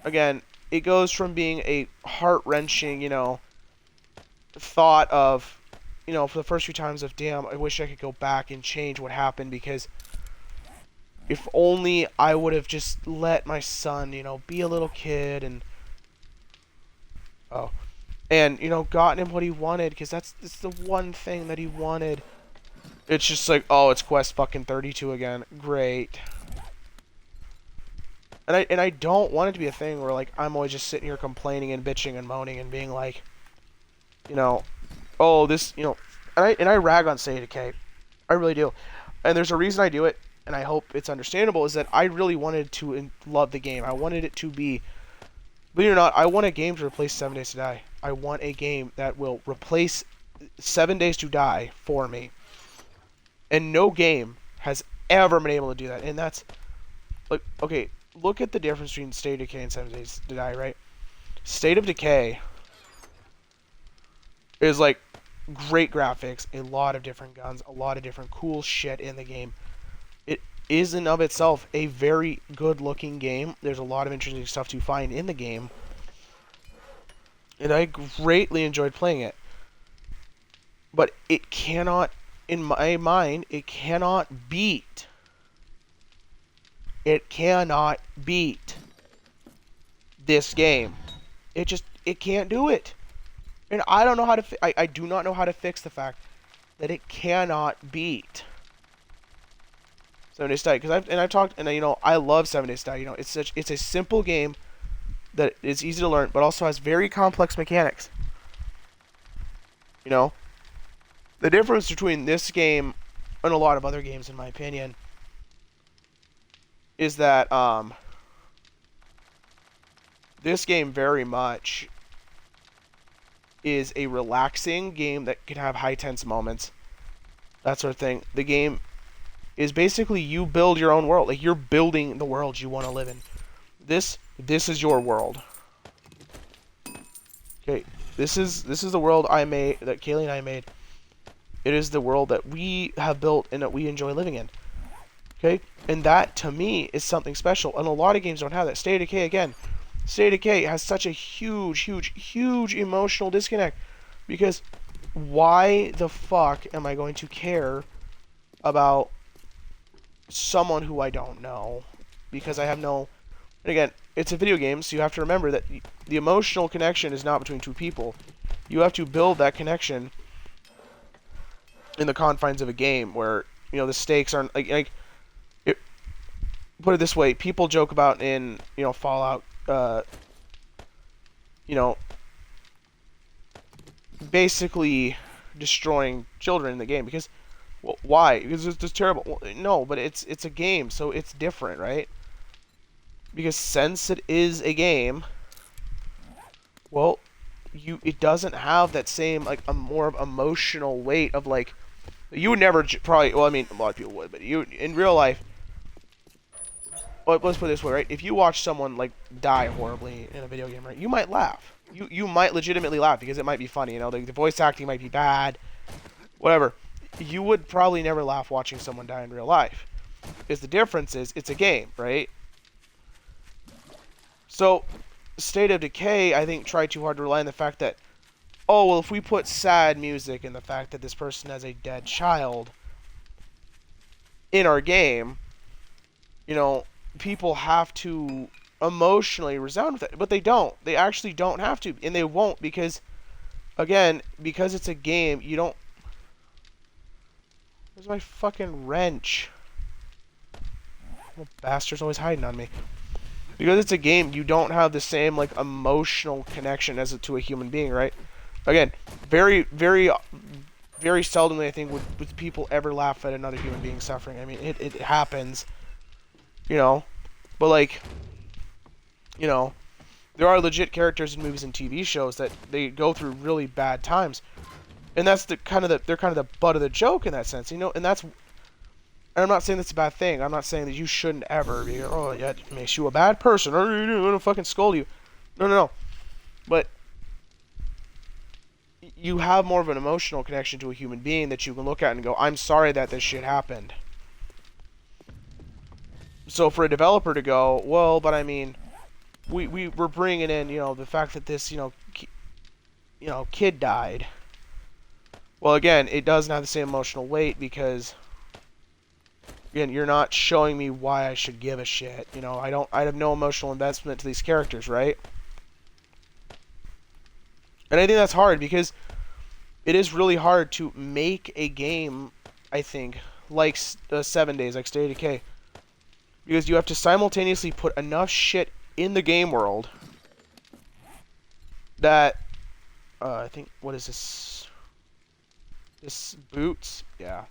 again, it goes from being a heart-wrenching thought of for the first few times of, damn, I wish I could go back and change what happened, because if only I would have just let my son, be a little kid and gotten him what he wanted, because it's the one thing that he wanted. It's just like, oh, it's Quest fucking 32 again. Great. And I don't want it to be a thing where like I'm always just sitting here complaining and bitching and moaning and being like, oh, this, and I rag on State of Decay. I really do. And there's a reason I do it, and I hope it's understandable, is that I really wanted to love the game. I wanted it to be, believe it or not, I want a game to replace 7 Days to Die. I want a game that will replace 7 Days to Die for me. And no game has ever been able to do that. And that's like, okay, look at the difference between State of Decay and 7 Days to Die, right? State of Decay is like great graphics, a lot of different guns, a lot of different cool shit in the game. It is in of itself a very good looking game. There's a lot of interesting stuff to find in the game. And I greatly enjoyed playing it. But it cannot, in my mind, it cannot beat. It cannot beat this game. It can't do it. And I don't know how to, I do not know how to fix the fact that it cannot beat 7 Days to Die. Because I've talked, and I love 7 Days to Die. It's a simple game that is easy to learn, but also has very complex mechanics. The difference between this game and a lot of other games, in my opinion, is that this game very much is a relaxing game that can have high tense moments, that sort of thing. The game is basically you build your own world. Like, you're building the world you want to live in. This is your world. Okay, this is the world I made, that Kaylee and I made. It is the world that we have built and that we enjoy living in. Okay, and that to me is something special. And a lot of games don't have that. State of Decay again. State of Decay has such a huge emotional disconnect, because why the fuck am I going to care about someone who I don't know? Because I have no... And again, it's a video game, so you have to remember that the emotional connection is not between two people. You have to build that connection in the confines of a game where, the stakes aren't... Put it this way, people joke about in, Fallout, basically destroying children in the game, because, well, why? Because it's just terrible. Well, no, but it's a game, so it's different, right? Because since it is a game, well, it doesn't have that same, like, a more of emotional weight of, like, you would never probably, well, I mean, a lot of people would, but you, in real life, well, let's put it this way, right? If you watch someone, like, die horribly in a video game, right, you might laugh. You might legitimately laugh because it might be funny, the voice acting might be bad, whatever. You would probably never laugh watching someone die in real life. Because the difference is, it's a game, right? So, State of Decay, I think, tried too hard to rely on the fact that, oh, well, if we put sad music and the fact that this person has a dead child in our game, people have to emotionally resound with it. But they don't. They actually don't have to. And they won't, because, again, because it's a game, you don't... Where's my fucking wrench? Little bastard's always hiding on me. Because it's a game, you don't have the same, like, emotional connection as to a human being, right? Again, very, very, very seldomly, I think, would people ever laugh at another human being suffering. I mean, it happens, but, like, there are legit characters in movies and TV shows that they go through really bad times, and that's they're kind of the butt of the joke in that sense, and that's. And I'm not saying that's a bad thing. I'm not saying that you shouldn't ever be, oh, yeah, it makes you a bad person, or I'm gonna fucking scold you. No. But you have more of an emotional connection to a human being that you can look at and go, I'm sorry that this shit happened. So for a developer to go, well, but I mean, we're bringing in, the fact that this, kid died. Well, again, it doesn't have the same emotional weight because, again, you're not showing me why I should give a shit. I have no emotional investment to these characters, right? And I think that's hard because it is really hard to make a game, I think, like 7 Days, like State of Decay. Because you have to simultaneously put enough shit in the game world that, I think, what is this? This boots? Yeah.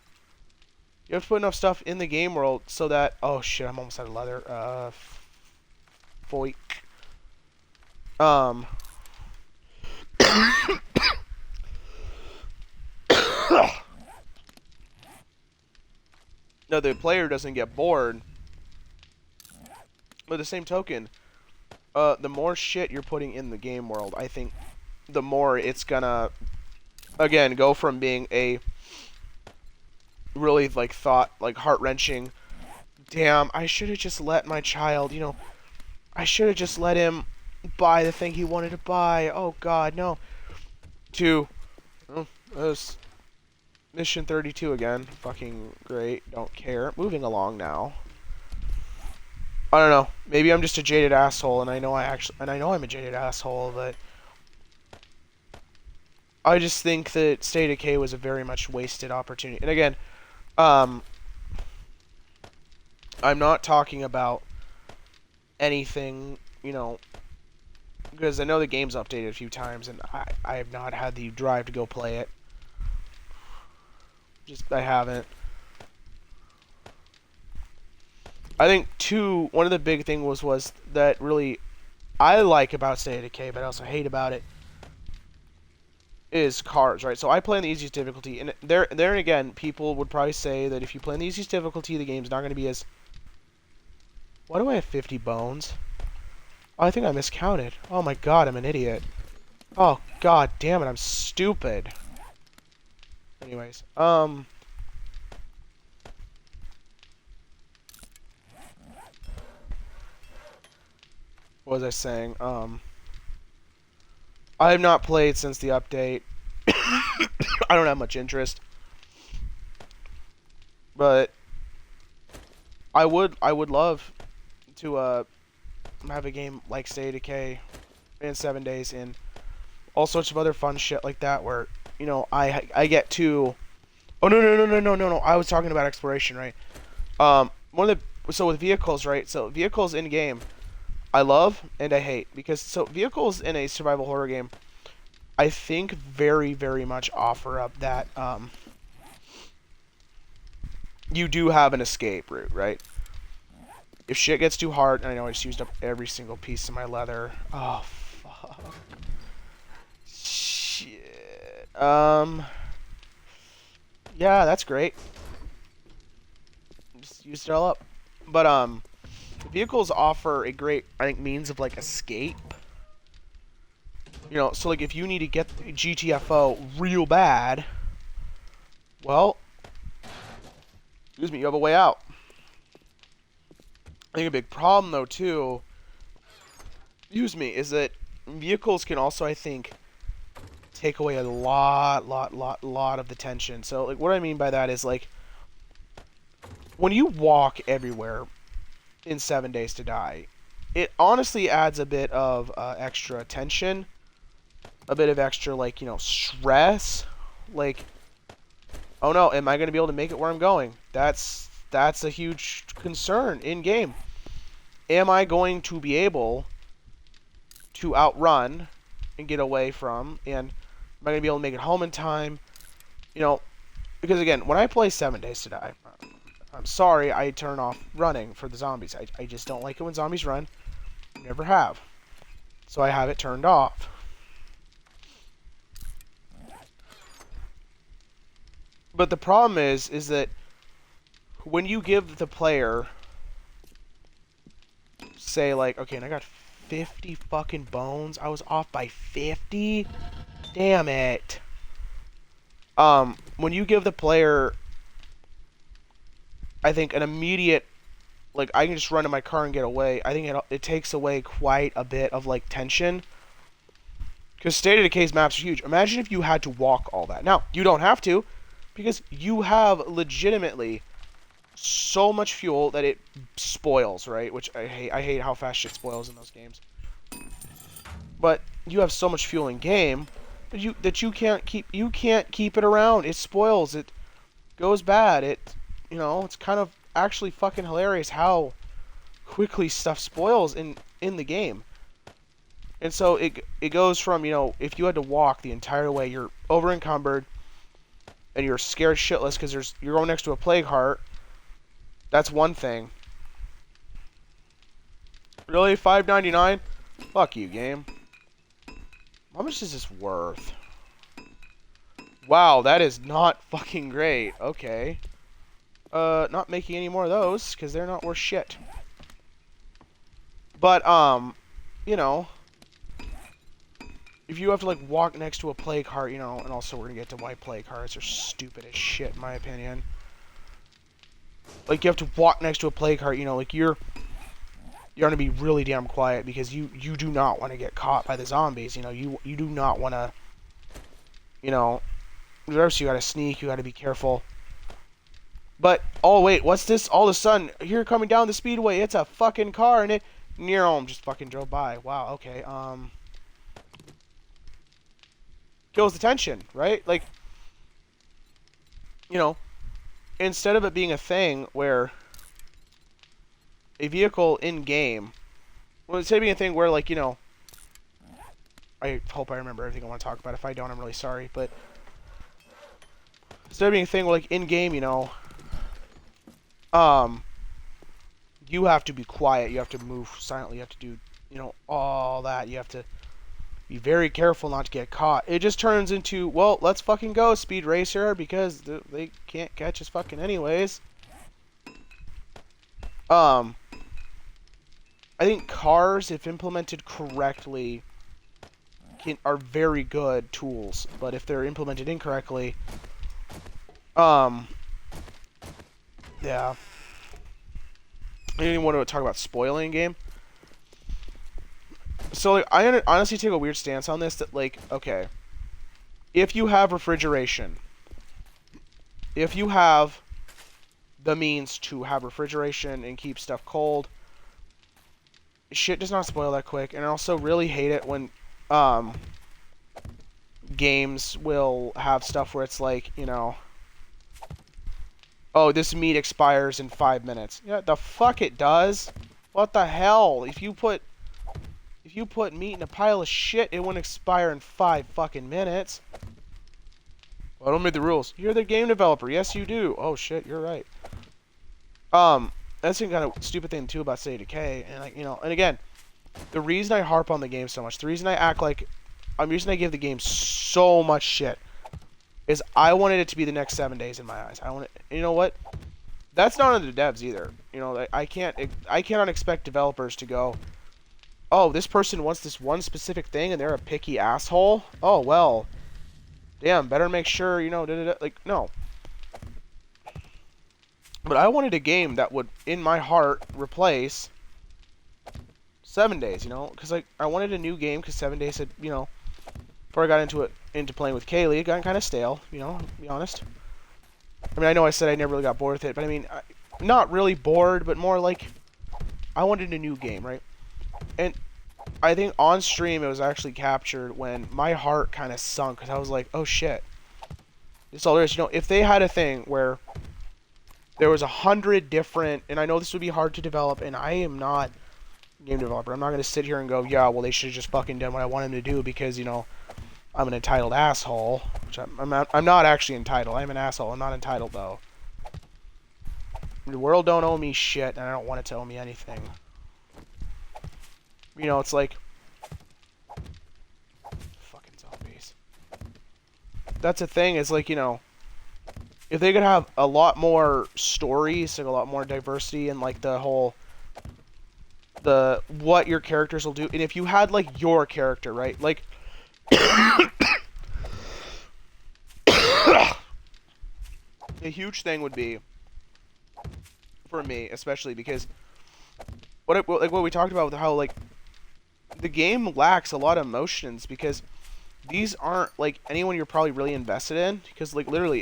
You have to put enough stuff in the game world so that... Oh, shit, I'm almost out of leather. Foik. Now the player doesn't get bored. But the same token, the more shit you're putting in the game world, I think the more it's gonna, again, go from being a really like heart-wrenching, damn, I should have just let my child, I should have just let him buy the thing he wanted to buy. Oh god, no. To, oh, this mission 32 again. Fucking great. Don't care. Moving along now. I don't know. Maybe I'm just a jaded asshole, and I know I'm a jaded asshole, but I just think that State of Decay was a very much wasted opportunity. And again, I'm not talking about anything, because I know the game's updated a few times, and I have not had the drive to go play it. I haven't. I think one of the big things was that really I like about State of Decay, but I also hate about it, is cars, right? So I play on the easiest difficulty, and there again, people would probably say that if you play on the easiest difficulty, the game's not going to be as... Why do I have 50 bones? Oh, I think I miscounted. Oh my god, I'm an idiot. Oh god damn it, I'm stupid. Anyways, what was I saying? I have not played since the update. I don't have much interest. But I would love to have a game like State of Decay in 7 days and all sorts of other fun shit like that where, I get to... Oh, no. I was talking about exploration, right? So with vehicles, right? So vehicles in game, I love and I hate, because vehicles in a survival horror game, I think very, very much offer up that you do have an escape route, right? If shit gets too hard, and I know I just used up every single piece of my leather. Oh, fuck. Shit. Yeah, that's great. Just used it all up. But, vehicles offer a great, I think, means of, like, escape. So, like, if you need to get GTFO real bad, well, excuse me, you have a way out. I think a big problem, though, too, is that vehicles can also, I think, take away a lot of the tension. So, like, what I mean by that is, like, when you walk everywhere in 7 Days to Die, it honestly adds a bit of extra tension, a bit of extra, like, stress. Like, oh no, am I going to be able to make it where I'm going? That's a huge concern in game. Am I going to be able to outrun and get away from, and am I going to be able to make it home in time? Because again, when I play 7 Days to Die, I'm sorry, I turn off running for the zombies. I just don't like it when zombies run. Never have. So I have it turned off. But the problem is that when you give the player, say, like, okay, and I got 50 fucking bones. I was off by 50? Damn it. When you give the player, I think, an immediate, like, I can just run to my car and get away, I think it takes away quite a bit of, like, tension. Because State of Decay's maps are huge. Imagine if you had to walk all that. Now, you don't have to, because you have legitimately so much fuel that it spoils, right? Which I hate. I hate how fast shit spoils in those games. But you have so much fuel in game that you can't keep it around. It spoils. It goes bad. It's kind of actually fucking hilarious how quickly stuff spoils in the game. And so it goes from, if you had to walk the entire way, you're over encumbered and you're scared shitless because you're going next to a plague heart. That's one thing. Really? $5.99? Fuck you, game. How much is this worth? Wow, that is not fucking great. Okay. Not making any more of those, because they're not worth shit. But, you know, if you have to, like, walk next to a plague heart, you know, and also we're gonna get to why plague hearts are stupid as shit, in my opinion. Like, you have to walk next to a plague heart, you know, like, you're gonna be really damn quiet, because you do not want to get caught by the zombies, you know, you do not want to, you know, first you gotta sneak, you gotta be careful. But, oh wait, what's this? All of a sudden, here coming down the speedway, it's a fucking car, and it, Nero just fucking drove by. Wow, okay, kills the tension, right? Like, you know, instead of it being a thing where a vehicle in-game, well, instead of being a thing where, like, you know, I hope I remember everything I want to talk about. If I don't, I'm really sorry, but instead of being a thing where, like, in-game, you know, you have to be quiet, you have to move silently, you have to do, you know, all that, you have to be very careful not to get caught. It just turns into, well, let's fucking go, Speed Racer, because they can't catch us fucking anyways. I think cars, if implemented correctly, are very good tools, but if they're implemented incorrectly, yeah. I didn't even want to talk about spoiling a game. So, like, I honestly take a weird stance on this that, like, okay, if you have refrigeration, if you have the means to have refrigeration and keep stuff cold, shit does not spoil that quick. And I also really hate it when games will have stuff where it's like, you know, oh, this meat expires in 5 minutes. Yeah, the fuck it does. What the hell? If you put meat in a pile of shit, it wouldn't expire in 5 fucking minutes. Well, I don't make the rules. You're the game developer. Yes, you do. Oh shit, you're right. That's the kind of stupid thing too about State of Decay, and like, you know, and again, the reason I harp on the game so much, the reason I act like, the reason I give the game so much shit, is I wanted it to be the next 7 days in my eyes. I want it. You know what? That's not on the devs either. You know, I cannot expect developers to go, oh, this person wants this one specific thing and they're a picky asshole. Oh well, damn, better make sure, you know, like, no. But I wanted a game that would, in my heart, replace 7 days, you know, because like I wanted a new game, because 7 days had, you know, before I got into playing with Kaylee, it got kind of stale, you know, to be honest. I mean, I know I said I never really got bored with it, but I mean, not really bored, but more like I wanted a new game, right? And I think on stream it was actually captured when my heart kind of sunk, because I was like, oh shit, this is all there is. You know, if they had a thing where there was 100 different, and I know this would be hard to develop, and I am not a game developer. I'm not going to sit here and go, yeah, well, they should have just fucking done what I want them to do because, you know, I'm an entitled asshole. Which I'm not actually entitled. I'm an asshole. I'm not entitled, though. The world don't owe me shit, and I don't want it to owe me anything. You know, it's like, fucking zombies. That's the thing, is like, you know, if they could have a lot more stories, like a lot more diversity, and like the whole, what your characters will do, and if you had like your character, right, like, a huge thing would be, for me especially, because what we talked about with how like the game lacks a lot of emotions, because these aren't like anyone you're probably really invested in, because like literally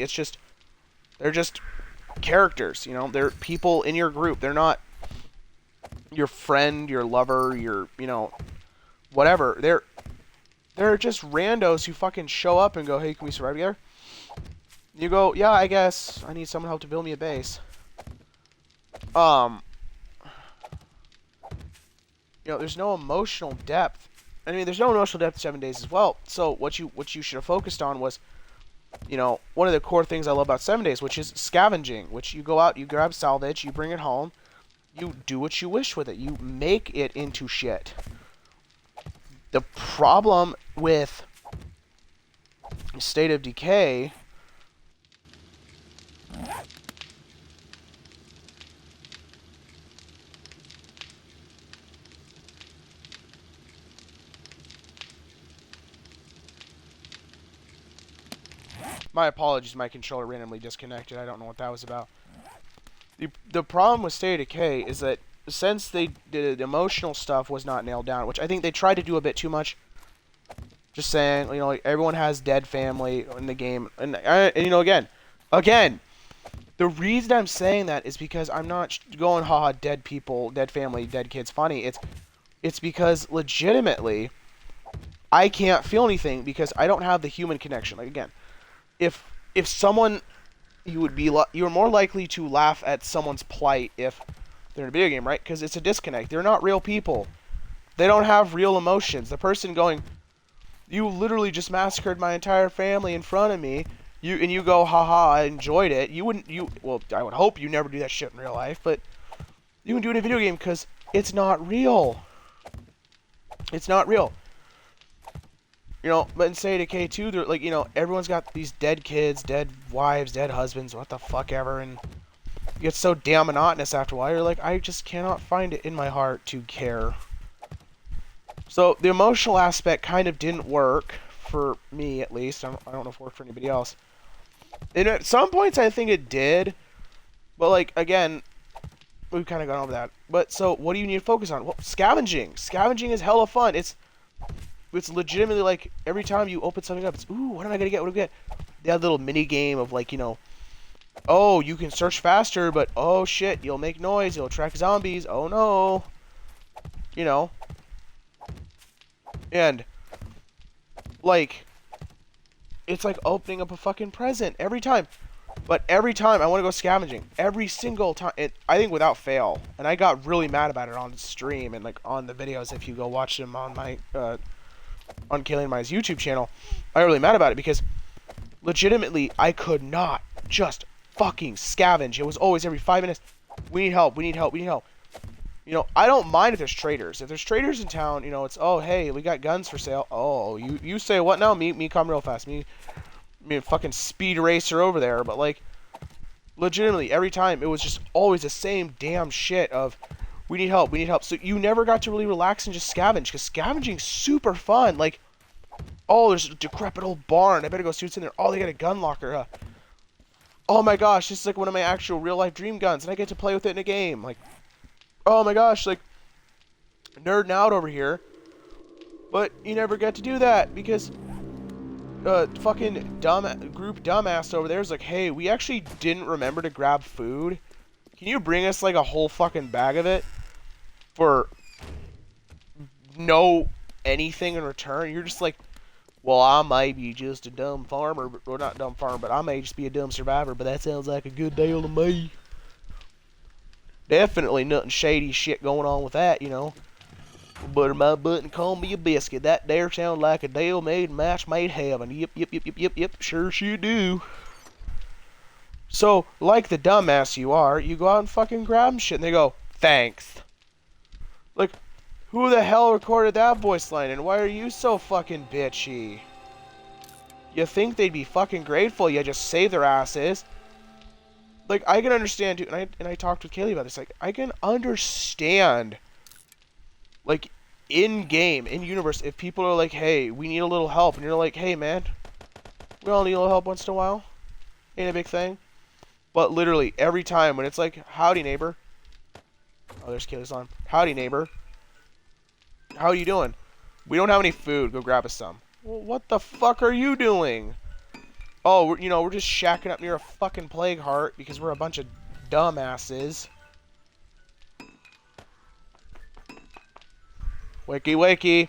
they're just characters, you know, they're people in your group, they're not your friend, your lover, your, you know, whatever. They're just randos who fucking show up and go, hey, can we survive together? You go, yeah, I guess I need someone help to build me a base. You know, there's no emotional depth. I mean, there's no emotional depth in 7 days as well. So what you should have focused on was, you know, one of the core things I love about 7 days, which is scavenging, which you go out, you grab salvage, you bring it home, you do what you wish with it. You make it into shit. The problem with State of Decay My apologies, my controller randomly disconnected. I don't know what that was about. The problem with State of Decay is that since the emotional stuff was not nailed down, which I think they tried to do a bit too much. Just saying, you know, like everyone has dead family in the game, and you know, again, the reason I'm saying that is because I'm not going, haha, dead people, dead family, dead kids, funny. It's because legitimately, I can't feel anything because I don't have the human connection. Like again, if someone, you're more likely to laugh at someone's plight if they're in a video game, right? Because it's a disconnect. They're not real people. They don't have real emotions. The person going, you literally just massacred my entire family in front of me. You go, haha, I enjoyed it. Well, I would hope you never do that shit in real life, but you can do it in a video game because it's not real. It's not real. You know, but in State of K2, they're like, you know, everyone's got these dead kids, dead wives, dead husbands, what the fuck ever, and it gets so damn monotonous after a while. You're like, I just cannot find it in my heart to care. So the emotional aspect kind of didn't work for me, at least. I don't know if it worked for anybody else. And at some points, I think it did, but like again, we've kind of gone over that. But so, what do you need to focus on? Well, scavenging. Scavenging is hella fun. It's legitimately like every time you open something up, it's ooh, what am I gonna get? What do I get? They have a little mini game of like, you know, oh, you can search faster, but oh shit, you'll make noise, you'll attract zombies. Oh no, you know, and like it's like opening up a fucking present every time. But every time I want to go scavenging, every single time, I think without fail, and I got really mad about it on stream and like on the videos. If you go watch them on my on Kaylee and My's YouTube channel, I got really mad about it because legitimately I could not just fucking scavenge. It was always every 5 minutes. We need help. We need help. We need help. You know, I don't mind if there's traders. If there's traders in town, you know, it's oh hey, we got guns for sale. Oh, you say what now? Me come real fast. Me fucking speed racer over there. But like, legitimately every time it was just always the same damn shit of we need help. We need help. So you never got to really relax and just scavenge because scavenging's super fun. Like, oh, there's a decrepit old barn. I better go see what's in there. Oh, they got a gun locker. Oh my gosh, this is like one of my actual real life dream guns, and I get to play with it in a game. Like, oh my gosh, like, nerding out over here. But you never get to do that because fucking dumbass over there is like, hey, we actually didn't remember to grab food. Can you bring us like a whole fucking bag of it for no anything in return? You're just like, well, I may be just a dumb farmer, or not dumb farmer, but I may just be a dumb survivor, but that sounds like a good deal to me. Definitely nothing shady shit going on with that, you know. Butter my butt and call me a biscuit. That there sounds like a deal made, match made heaven. Yep. Sure do. So, like the dumbass you are, you go out and fucking grab them shit, and they go, thanks. Like, who the hell recorded that voice line, and why are you so fucking bitchy? You think they'd be fucking grateful you just saved their asses. Like, I can understand, too, and I talked with Kaylee about this, like, I can understand, like, in-game, in-universe, if people are like, hey, we need a little help, and you're like, hey, man, we all need a little help once in a while. Ain't a big thing. But literally, every time when it's like, howdy, neighbor. Oh, there's Kaylee's on. Howdy, neighbor. How are you doing? We don't have any food. Go grab us some. Well, what the fuck are you doing? Oh, we're just shacking up near a fucking plague heart because we're a bunch of dumbasses. Wakey, wakey.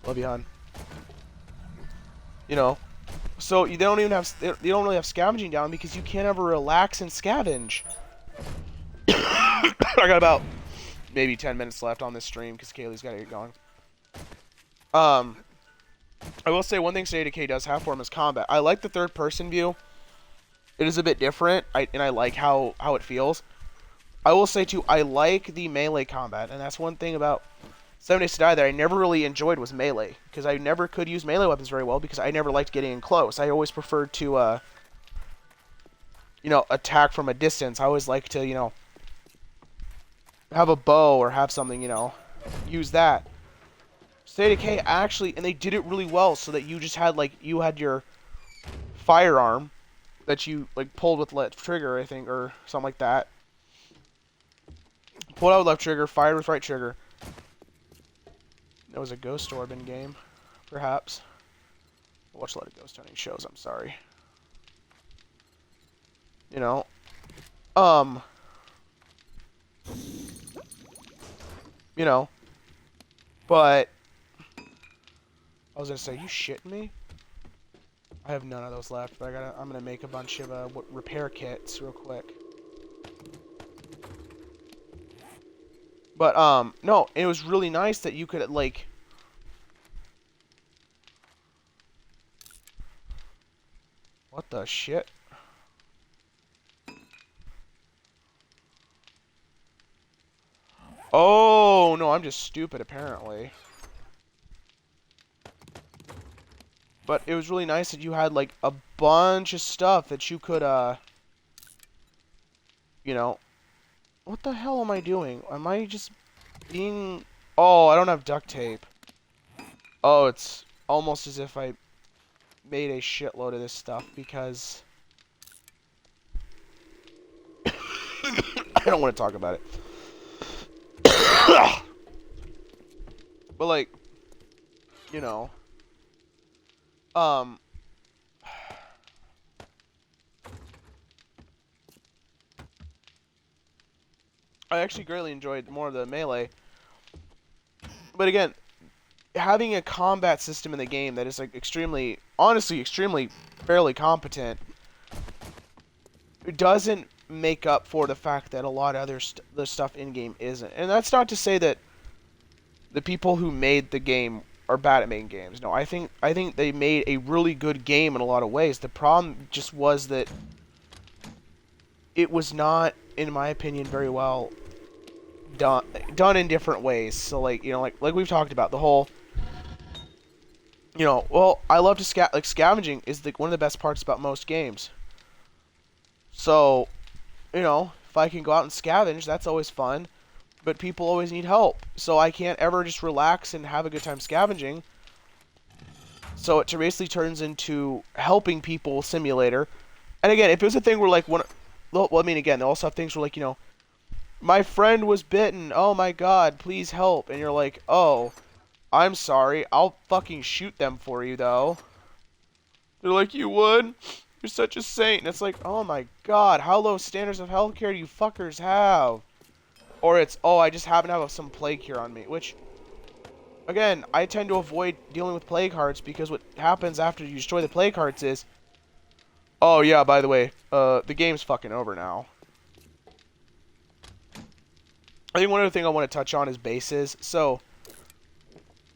Love you, hon. You know, so they don't really have scavenging down because you can't ever relax and scavenge. I got about maybe 10 minutes left on this stream because Kaylee's got to get going. I will say one thing State of Decay does have for him is combat. I like the third-person view. It is a bit different, and I like how it feels. I will say, too, I like the melee combat, and that's one thing about 7 Days to Die that I never really enjoyed was melee, because I never could use melee weapons very well because I never liked getting in close. I always preferred to, attack from a distance. I always like to, have a bow or have something, use that. State of Decay actually, and they did it really well, so that you just had like you had your firearm that you like pulled with left trigger, I think, or something like that. Pulled out with left trigger, fired with right trigger. There was a ghost orb in game, perhaps. I watch a lot of ghost hunting shows. I'm sorry. You know, you know, but I was gonna say, you shitting me? I have none of those left, but I'm gonna make a bunch of repair kits real quick. But no, it was really nice that you could like. What the shit? Oh no, I'm just stupid apparently. But it was really nice that you had like a bunch of stuff that you could you know, what the hell am I doing? Am I just being... Oh, I don't have duct tape. Oh, it's almost as if I made a shitload of this stuff because... I don't want to talk about it. But, like, you know... I actually greatly enjoyed more of the melee. But again, having a combat system in the game that is like extremely, honestly, extremely fairly competent, it doesn't make up for the fact that a lot of other the stuff in game isn't. And that's not to say that the people who made the game are bad at making games. No, I think they made a really good game in a lot of ways. The problem just was that it was not, in my opinion, very well done in different ways. So like, you know, like we've talked about the whole, you know, well, I love to scavenging is like one of the best parts about most games. So, you know, if I can go out and scavenge, that's always fun. But people always need help, so I can't ever just relax and have a good time scavenging. So it basically turns into helping people simulator. And again, if it was a thing where like well, I mean, again, they also have things where like, you know, my friend was bitten. Oh my god, please help. And you're like, oh, I'm sorry. I'll fucking shoot them for you, though. They're like, you would? You're such a saint. And it's like, oh my god, how low standards of healthcare do you fuckers have? Or it's, oh, I just happen to have some plague cure on me. Which, again, I tend to avoid dealing with plague hearts because what happens after you destroy the plague hearts is, oh yeah, by the way, the game's fucking over now. I think one other thing I want to touch on is bases. So,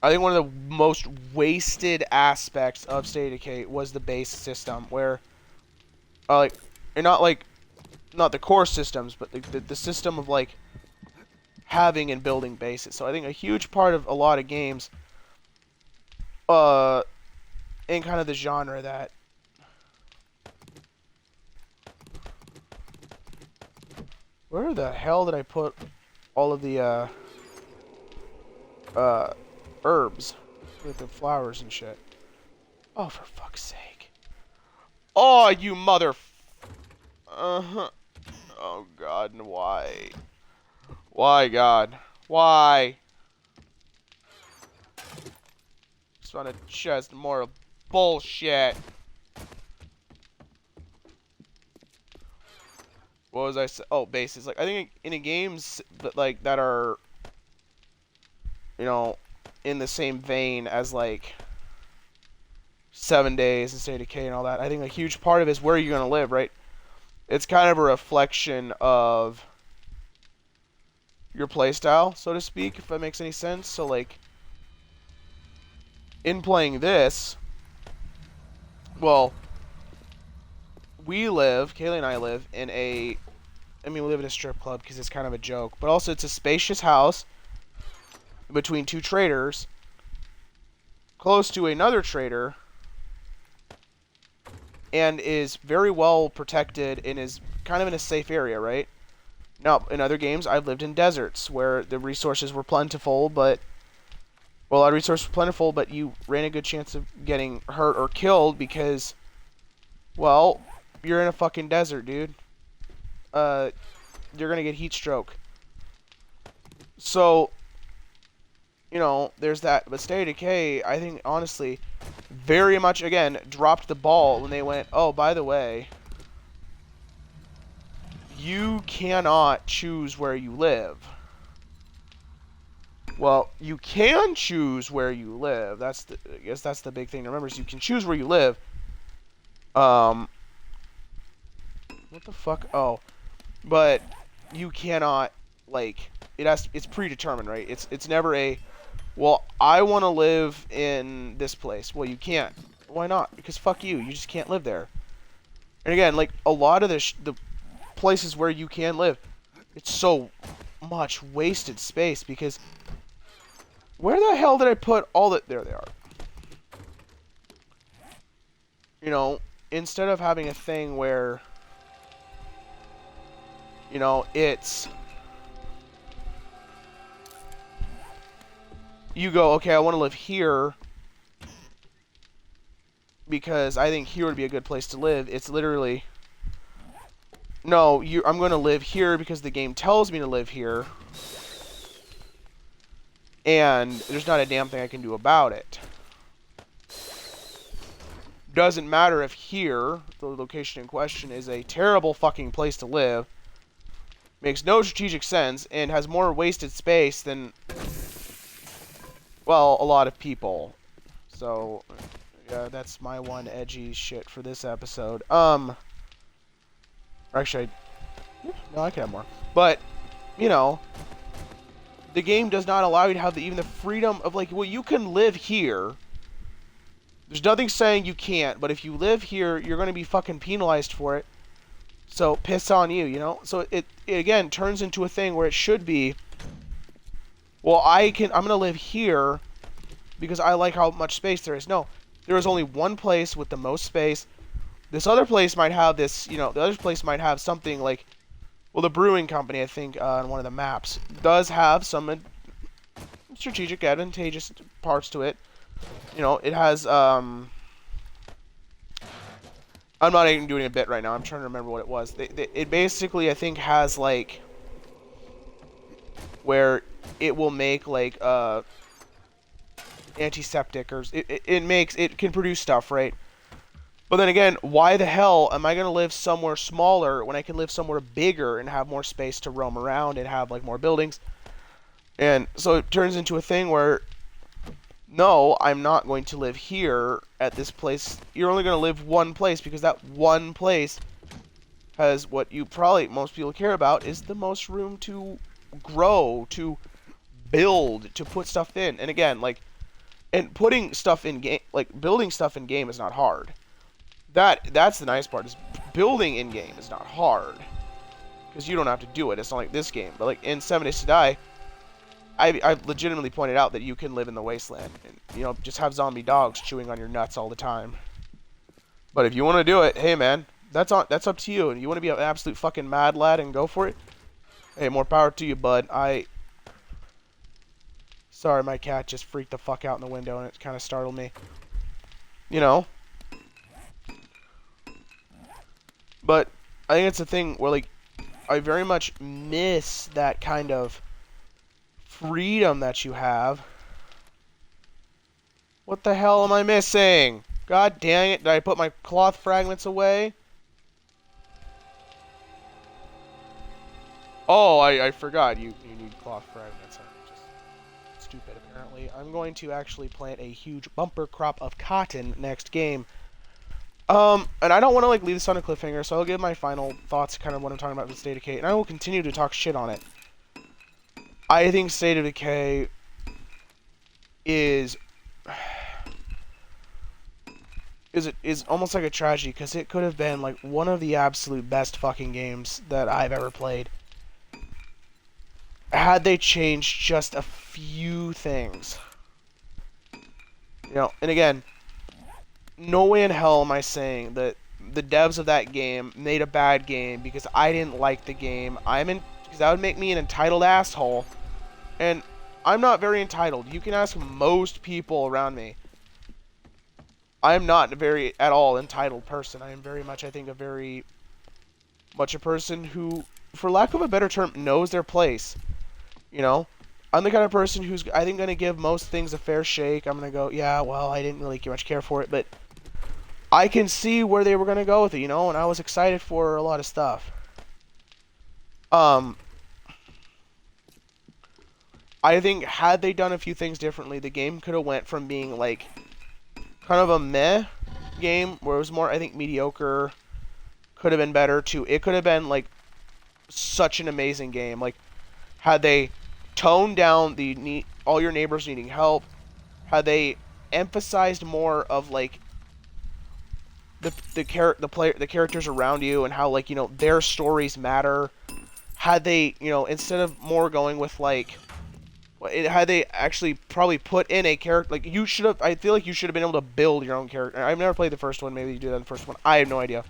I think one of the most wasted aspects of State of Decay was the base system, where, like, and not the core systems, but the system of, like, having and building bases. So I think a huge part of a lot of games, in kind of the genre that, where the hell did I put all of the, herbs with the flowers and shit? Oh, for fuck's sake. Oh, you mother... Uh-huh. Oh, God, and why? Why, God? Why? Just want to chest more of bullshit. What was I saying? Oh, bases. Like, I think in the games that, like, that are, you know, in the same vein as, like, 7 Days and State of Decay and all that, I think a huge part of it is where you're going to live, right? It's kind of a reflection of your playstyle, so to speak, if that makes any sense. So, like, in playing this, well, Kaylee and I live in a, I mean, we live in a strip club because it's kind of a joke, but also it's a spacious house between two traders, close to another trader, and is very well protected and is kind of in a safe area, right? Now, in other games, I've lived in deserts where the resources were plentiful, but Well, a lot of resources were plentiful, but you ran a good chance of getting hurt or killed because, well, you're in a fucking desert, dude. You're gonna get heat stroke. So, you know, there's that. But State of Decay, I think, honestly, very much, again, dropped the ball when they went, oh, by the way, you cannot choose where you live. Well, you can choose where you live. I guess that's the big thing to remember is you can choose where you live. What the fuck? Oh, but you cannot, like, it's predetermined, right? It's never a, well, I want to live in this place. Well, you can't. Why not? Because fuck you. You just can't live there. And again, like, a lot of the places where you can live, it's so much wasted space because where the hell did I put all the... There they are. You know, instead of having a thing where, you know, it's... You go, okay, I want to live here because I think here would be a good place to live. It's literally... No, I'm going to live here because the game tells me to live here. And there's not a damn thing I can do about it. Doesn't matter if here, the location in question, is a terrible fucking place to live. Makes no strategic sense and has more wasted space than, well, a lot of people. So, yeah, that's my one edgy shit for this episode. Actually, no, I can have more. But, you know, the game does not allow you to have even the freedom of, like, well, you can live here. There's nothing saying you can't, but if you live here, you're going to be fucking penalized for it. So, piss on you, you know? So, it again, turns into a thing where it should be, well, I'm going to live here because I like how much space there is. No, there is only one place with the most space. This other place might have this, you know, the other place might have something like, well, the brewing company, I think, on one of the maps, does have some strategic, advantageous parts to it. You know, it has, I'm not even doing a bit right now. I'm trying to remember what it was. It basically, I think, has, like, where it will make, like, antiseptic, or it can produce stuff, right? But then again, why the hell am I going to live somewhere smaller when I can live somewhere bigger and have more space to roam around and have, like, more buildings? And so it turns into a thing where, no, I'm not going to live here at this place. You're only going to live one place because that one place has what most people care about is the most room to grow, to build, to put stuff in. And again, like, and putting stuff in game, like, building stuff in game is not hard. That's the nice part, is building in game is not hard because you don't have to do it. It's not like this game, but like in 7 Days to Die, I've legitimately pointed out that you can live in the wasteland and, you know, just have zombie dogs chewing on your nuts all the time. But if you want to do it, hey man, that's up to you. And you want to be an absolute fucking mad lad and go for it, hey, more power to you, bud. Sorry, my cat just freaked the fuck out in the window and it kind of startled me. You know. But I think it's a thing where, like, I very much miss that kind of freedom that you have. What the hell am I missing? God dang it, did I put my cloth fragments away? Oh, I forgot. You need cloth fragments. I'm just stupid, apparently. I'm going to actually plant a huge bumper crop of cotton next game. And I don't want to, like, leave this on a cliffhanger, so I'll give my final thoughts, kind of what I'm talking about with State of Decay, and I will continue to talk shit on it. I think State of Decay is almost like a tragedy, because it could have been, like, one of the absolute best fucking games that I've ever played. Had they changed just a few things. You know, and again, no way in hell am I saying that the devs of that game made a bad game because I didn't like the game. Because that would make me an entitled asshole. And I'm not very entitled. You can ask most people around me. I am not a very at all entitled person. I am very much, I think, a very much a person who, for lack of a better term, knows their place. You know, I'm the kind of person who's, I think, going to give most things a fair shake. I'm going to go, yeah, well, I didn't really much care for it, but I can see where they were going to go with it, you know, and I was excited for a lot of stuff. I think had they done a few things differently, the game could have went from being like kind of a meh game where it was more, I think, mediocre, could have been better, to it could have been like such an amazing game. Like, had they toned down the all your neighbors needing help, had they emphasized more of like the characters around you and how, like, you know, their stories matter, had they, you know, instead of more going with like had they actually probably put in a character, like, you should have, I feel like you should have been able to build your own character. I've never played the first one, maybe you did that in the first one, I have no idea.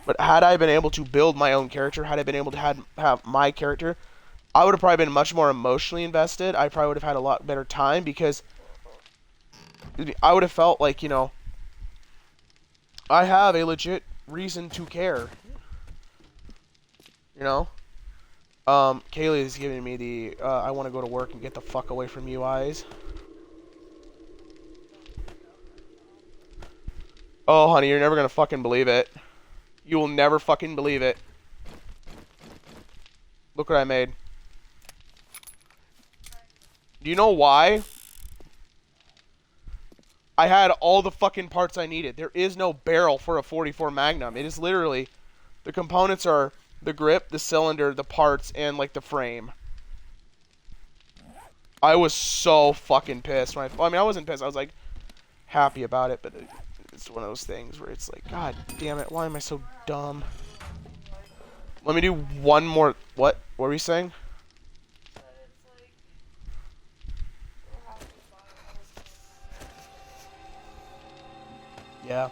But had I been able to build my own character, had I been able to have my character, I would have probably been much more emotionally invested. I probably would have had a lot better time because I would have felt like, you know, I have a legit reason to care. You know? Kaylee is giving me the, I want to go to work and get the fuck away from you eyes. Oh, honey, you're never gonna fucking believe it. You will never fucking believe it. Look what I made. Do you know why? I had all the fucking parts I needed. There is no barrel for a 44 Magnum. It is literally, the components are the grip, the cylinder, the parts, and like the frame. I was so fucking pissed when I mean, I wasn't pissed. I was like happy about it, but it's one of those things where it's like, God damn it, why am I so dumb? Let me do one more. What were you saying? Yeah.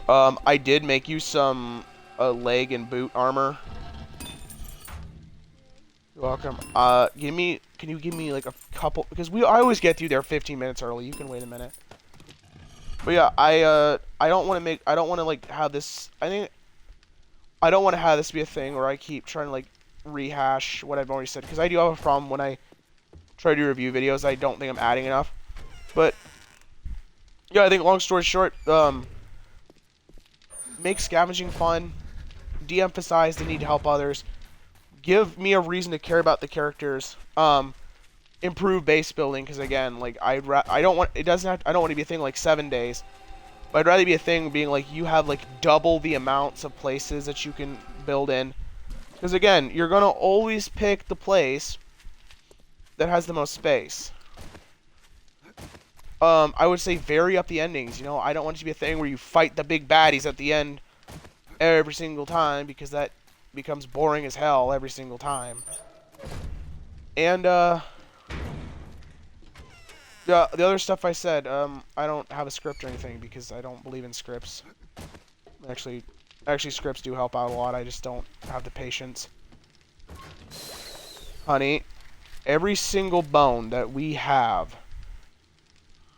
I did make you some leg and boot armor. You're welcome. Can you give me like a couple, because I always get you there 15 minutes early. You can wait a minute. But yeah, I don't want to like have this, I don't want to have this be a thing where I keep trying to like rehash what I've already said, because I do have a problem when I try to do review videos. I don't think I'm adding enough. But yeah, I think long story short, make scavenging fun, de-emphasize the need to help others, give me a reason to care about the characters, improve base building, because again, like, I don't want to be a thing like 7 days, but I'd rather be a thing being like you have like double the amounts of places that you can build in, because again, you're gonna always pick the place that has the most space. I would say vary up the endings. You know, I don't want it to be a thing where you fight the big baddies at the end every single time, because that becomes boring as hell every single time. And yeah, the other stuff I said, I don't have a script or anything because I don't believe in scripts. Actually, scripts do help out a lot. I just don't have the patience. Honey, every single bone that we have,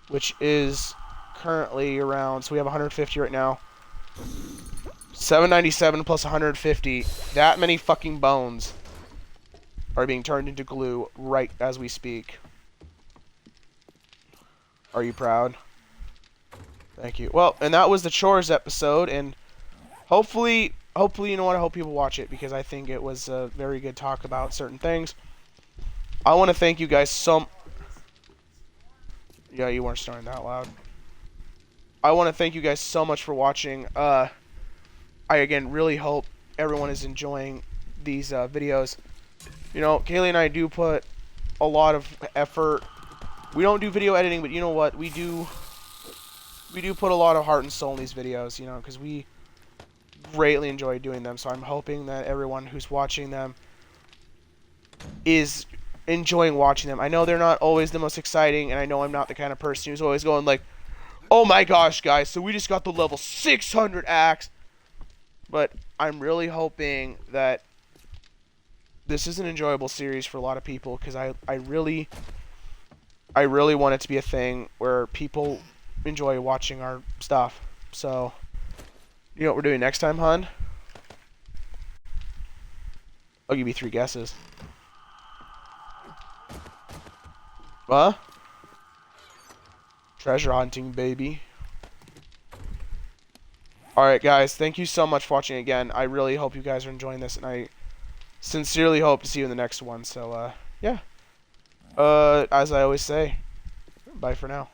which is currently around, so we have 150 right now. 797 plus 150, that many fucking bones are being turned into glue right as we speak. Are you proud? Thank you. Well, and that was the Chores episode, and hopefully, you know what, I hope people watch it, because I think it was a very good talk about certain things. I want to thank you guys Yeah, you weren't snoring that loud. I want to thank you guys so much for watching. I, again, really hope everyone is enjoying these videos. You know, Kaylee and I do put a lot of effort. We don't do video editing, but you know what? We do put a lot of heart and soul in these videos, you know, because we greatly enjoy doing them. So I'm hoping that everyone who's watching them is enjoying watching them. I know they're not always the most exciting, and I know I'm not the kind of person who's always going like, oh my gosh, guys, so we just got the level 600 axe. But I'm really hoping that this is an enjoyable series for a lot of people, because I really I really want it to be a thing where people enjoy watching our stuff. So, you know what we're doing next time, hun? I'll give you 3 guesses. Huh? Treasure hunting, baby. Alright, guys. Thank you so much for watching again. I really hope you guys are enjoying this, and I sincerely hope to see you in the next one. So, yeah. As I always say, bye for now.